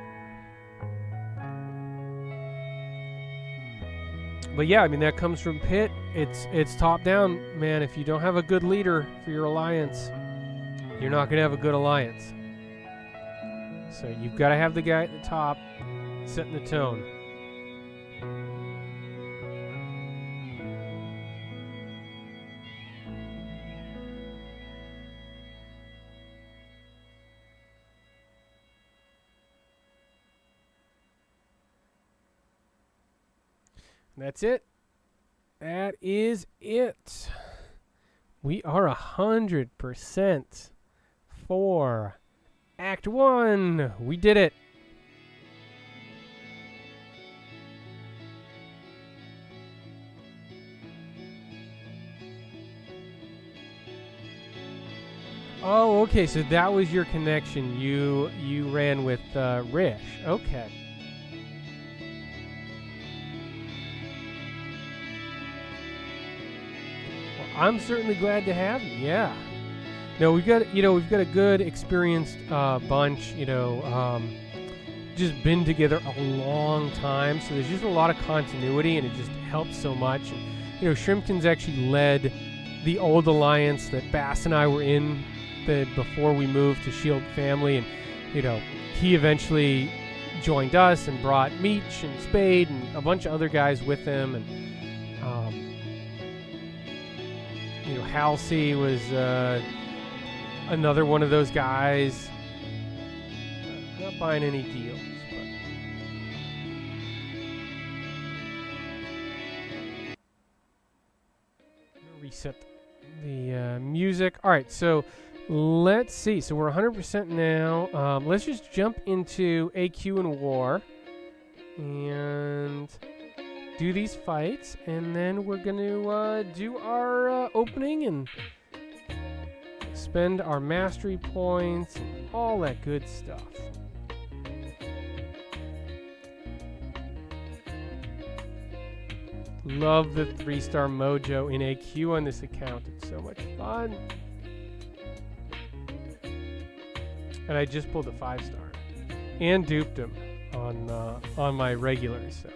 But yeah, I mean, that comes from Pitt. It's top down, man. If you don't have a good leader for your alliance, you're not going to have a good alliance. So you've got to have the guy at the top setting the tone. That's it. That is it. We are 100% for Act 1. We did it. Oh, okay. So that was your connection. You ran with Rish. Okay. I'm certainly glad to have you. Yeah. No, we've got a good, experienced bunch. Just been together a long time, so there's just a lot of continuity, and it just helps so much. Shrimpton's actually led the old alliance that Bass and I were in before we moved to Shield Family, and he eventually joined us and brought Meech and Spade and a bunch of other guys with him, and Halsey was another one of those guys. Not buying any deals, but reset the music. All right, so let's see. So we're 100% now. Let's just jump into AQ and War and do these fights, and then we're going to do our opening and spend our mastery points and all that good stuff. Love the 3-star mojo in AQ on this account. It's so much fun. And I just pulled a 5-star and duped him on my regulars, so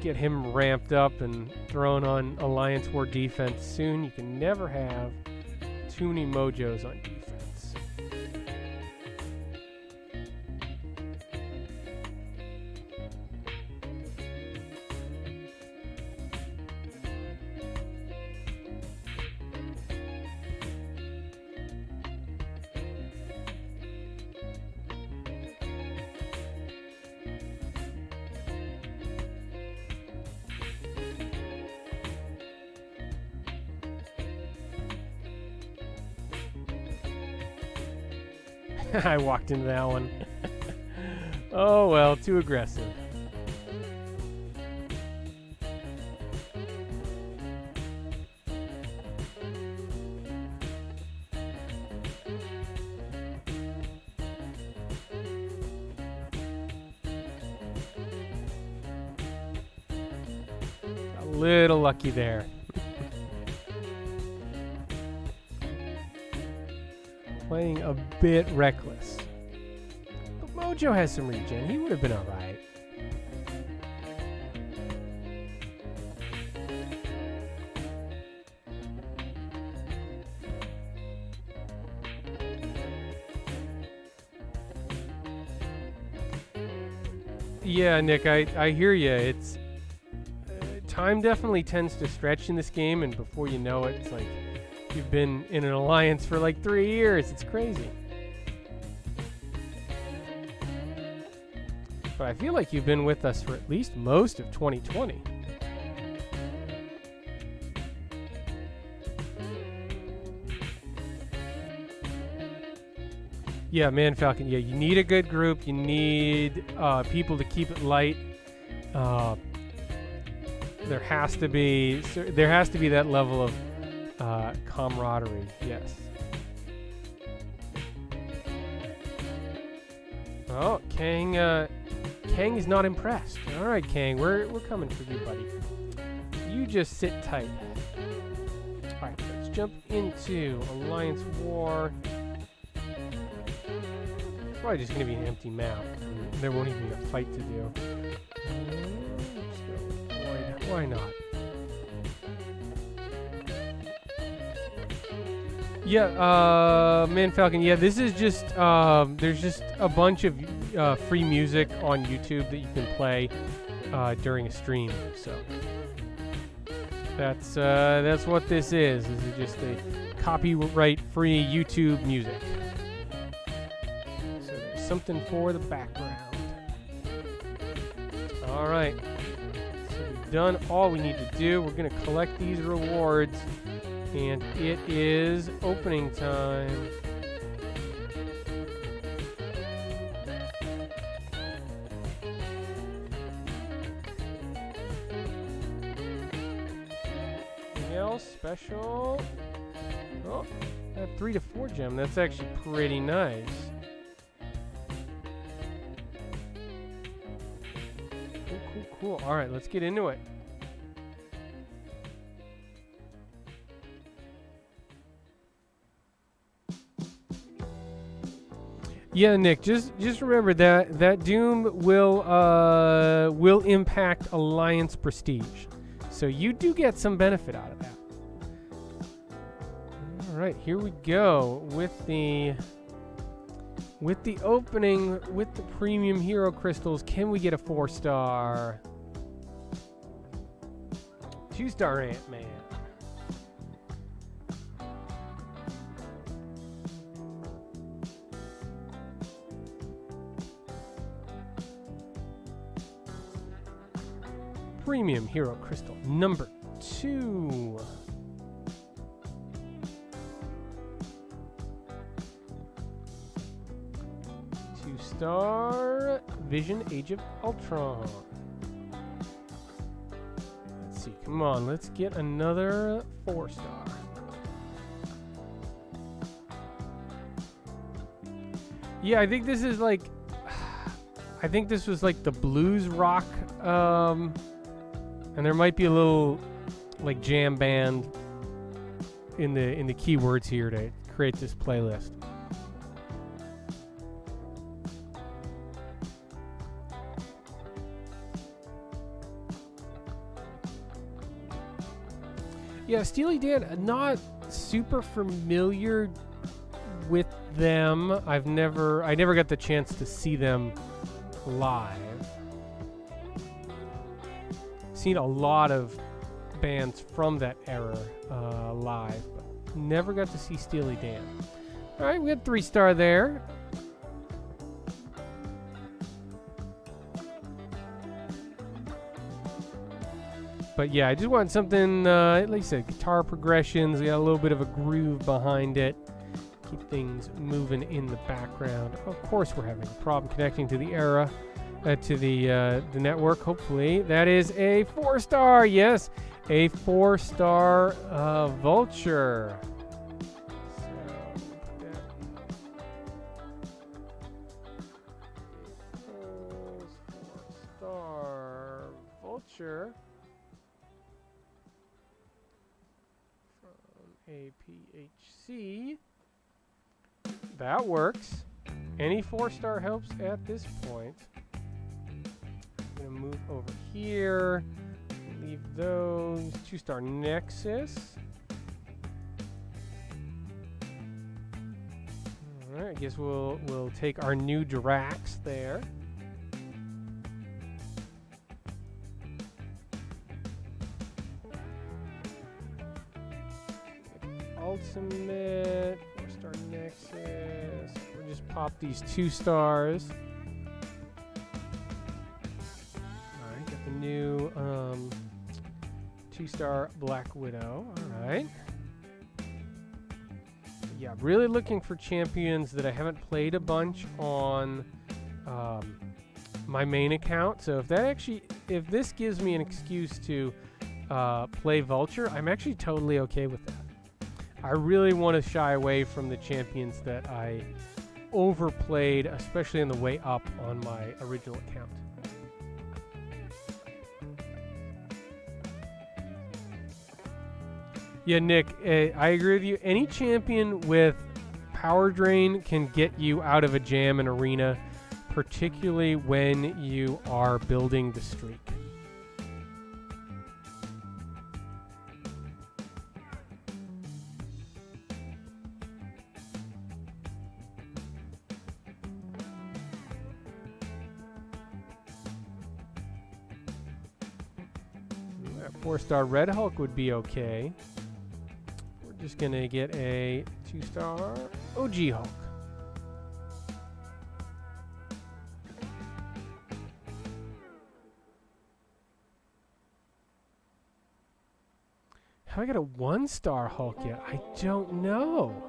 get him ramped up and thrown on Alliance War defense soon. You can never have too many mojos on defense. I walked into that one. Oh, well, too aggressive. A little lucky there. Playing a bit reckless. But Mojo has some regen. He would have been alright. Yeah, Nick, I hear you. It's time definitely tends to stretch in this game, and before you know it, it's like you've been in an alliance for like 3 years. It's crazy. But I feel like you've been with us for at least most of 2020. Yeah, man, Falcon. Yeah, you need a good group. You need people to keep it light. There has to be that level of camaraderie. Yes. Oh, Kang is not impressed. All right, Kang, we're coming for you, buddy. You just sit tight. All right, let's jump into Alliance War. Probably just gonna be an empty map. There won't even be a fight to do. Why not? Yeah, Man Falcon. Yeah, this is just there's just a bunch of free music on YouTube that you can play during a stream. So that's what this is. This is just a copyright-free YouTube music. So there's something for the background. All right. Done all we need to do. We're going to collect these rewards, and it is opening time. Anything else special? Oh, that 3 to 4 gem. That's actually pretty nice. Cool. All right, let's get into it. Yeah, Nick, just remember that Doom will impact Alliance prestige. So you do get some benefit out of that. All right, here we go with the opening with the premium hero crystals. Can we get a 4-star? 2-star Ant-Man. Premium hero crystal number 2. Star Vision Age of Ultron. Let's see. Come on, let's get another 4-star. Yeah, I think this is like I think this was like the blues rock and there might be a little like jam band in the keywords here to create this playlist. Yeah, Steely Dan, not super familiar with them. I never got the chance to see them live. Seen a lot of bands from that era live, but never got to see Steely Dan. All right, we had 3-star there. But yeah, I just want something, like I said, guitar progressions, got a little bit of a groove behind it. keep things moving in the background. Of course, we're having a problem connecting to the era, to the network. Hopefully, that is a 4-star. Yes, a 4-star vulture. So, 4-star vulture from APHC. That works. Any 4-star helps at this point. I'm going to move over here. Leave those. 2-star Nexus. Alright, I guess we'll take our new Drax there. Ultimate. 4-star Nexus. We'll just pop these 2 stars. Alright, got the new 2-star Black Widow. Alright. Yeah, really looking for champions that I haven't played a bunch on my main account. So if this gives me an excuse to play Vulture, I'm actually totally okay with that. I really want to shy away from the champions that I overplayed, especially on the way up on my original account. Yeah, Nick, I agree with you. Any champion with power drain can get you out of a jam in arena, particularly when you are building the streak. That 4-star Red Hulk would be okay. Just gonna get a 2-star OG Hulk. Have I got a 1-star Hulk yet? I don't know.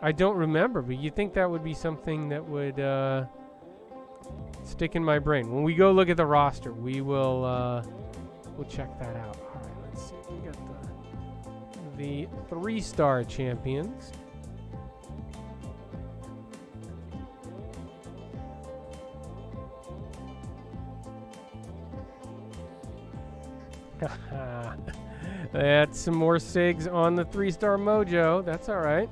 I don't remember, but you'd think that would be something that would stick in my brain. When we go look at the roster, we'll check that out. All right, let's see. We got the 3-star champions. That's some more SIGs on the 3-star mojo. That's all right.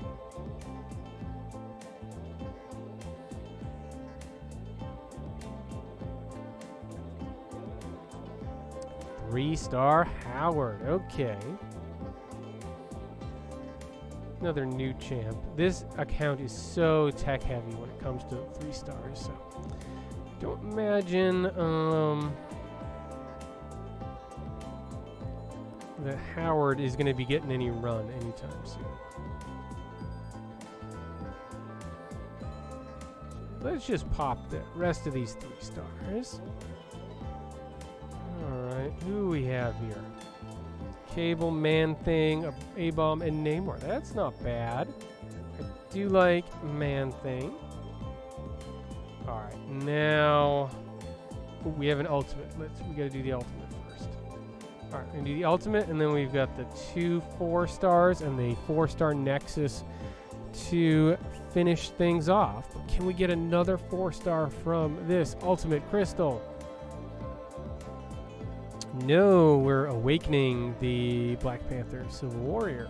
Three-star Howard. Okay. Another new champ. This account is so tech heavy when it comes to 3 stars, so don't imagine that Howard is going to be getting any run anytime soon. Let's just pop the rest of these 3 stars. Alright, who we have here? Cable, Man-Thing, A-Bomb, and Namor. That's not bad. I do like Man-Thing. Alright, now we have an ultimate. We gotta do the ultimate first. Alright, we're gonna do the ultimate, and then we've got the 2 4-stars and the 4-star Nexus to finish things off. But can we get another 4-star from this ultimate crystal? No, we're awakening the Black Panther Civil War,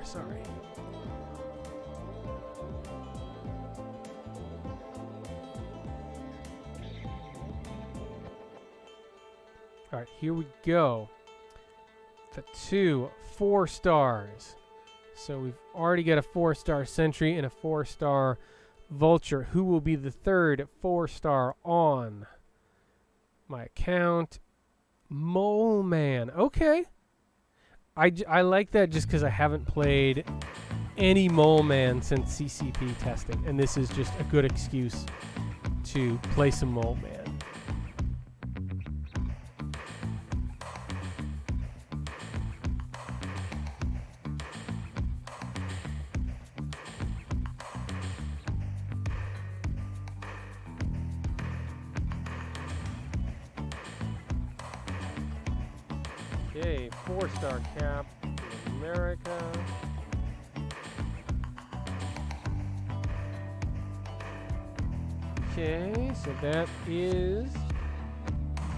sorry. All right, here we go. The 2 4-stars. So we've already got a 4-star Sentry and a 4-star Vulture. Who will be the 3rd 4-star on my account? Mole Man. Okay. I like that just because I haven't played any Mole Man since CCP testing, and this is just a good excuse to play some Mole Man. a 4-star cap to America. Okay, so that is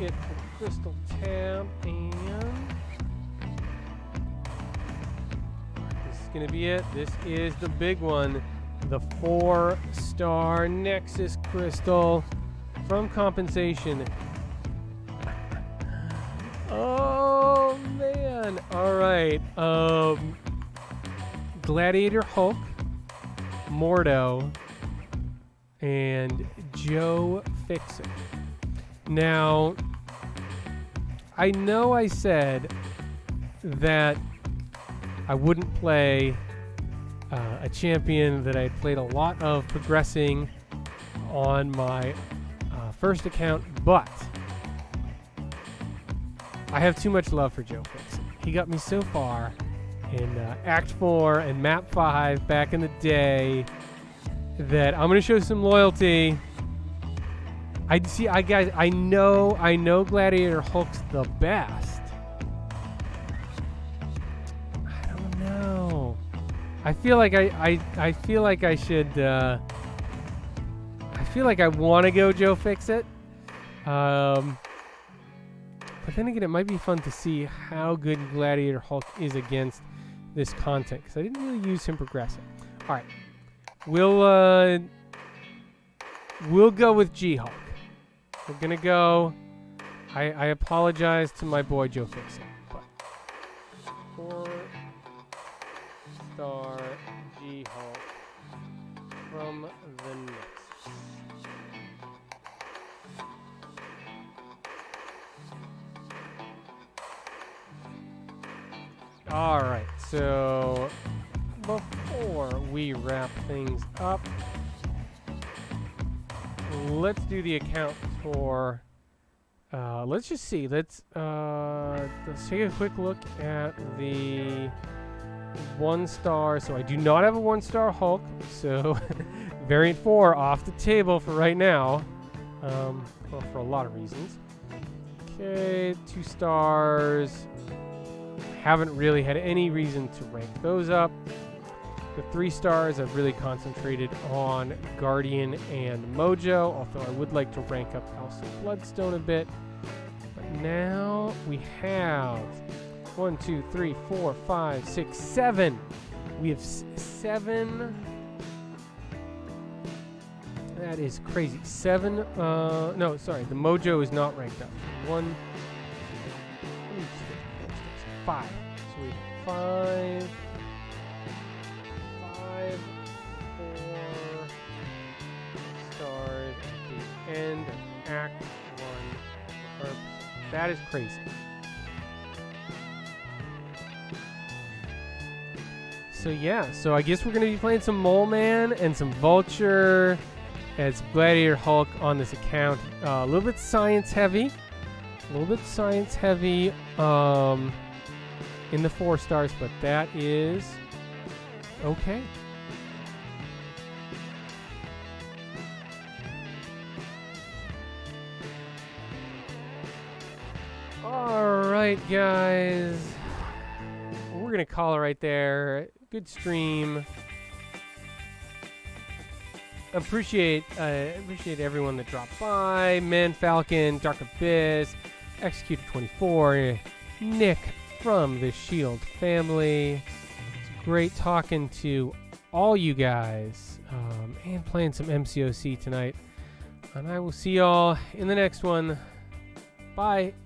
it for Crystal Tab, and this is going to be it. This is the big one, the 4-star Nexus Crystal from Compensation. Oh man! All right, Gladiator Hulk, Mordo, and Joe Fixit. Now, I know I said that I wouldn't play a champion that I played a lot of progressing on my first account, but I have too much love for Joe Fixit. He got me so far in Act 4 and Map 5 back in the day that I'm going to show some loyalty. I know Gladiator Hulk's the best. I don't know. I feel like I feel like I should. I feel like I want to go Joe Fixit. But then again, it might be fun to see how good Gladiator Hulk is against this content, because I didn't really use him progressing. All right, we'll go with G-Hulk. We're gonna go. I apologize to my boy Joe Fixit, but 4-star G-Hulk from the Nexus. All right, so before we wrap things up, let's do the account for, let's just see, let's take a quick look at the 1-star. So I do not have a 1-star Hulk, so variant 4 off the table for right now, well, for a lot of reasons. Okay, 2 stars, haven't really had any reason to rank those up. The 3 stars, I've really concentrated on Guardian and Mojo, although I would like to rank up House of Bloodstone a bit. But now we have 1, 2, 3, 4, 5, 6, 7. We have 7. That is crazy. 7. No, sorry, the Mojo is not ranked up. 1, 2, 3, 4, 5. So we have 5. 4 stars at the end of Act 1. That is crazy. So yeah, so I guess we're going to be playing some Mole Man and some Vulture as Gladiator Hulk on this account. A little bit science heavy. In the 4 stars, but that is okay. Alright, guys. We're going to call it right there. Good stream. Appreciate everyone that dropped by. Man Falcon, Dark Abyss, Executed 24, Nick from the Shield family. It's great talking to all you guys and playing some MCOC tonight. And I will see y'all in the next one. Bye.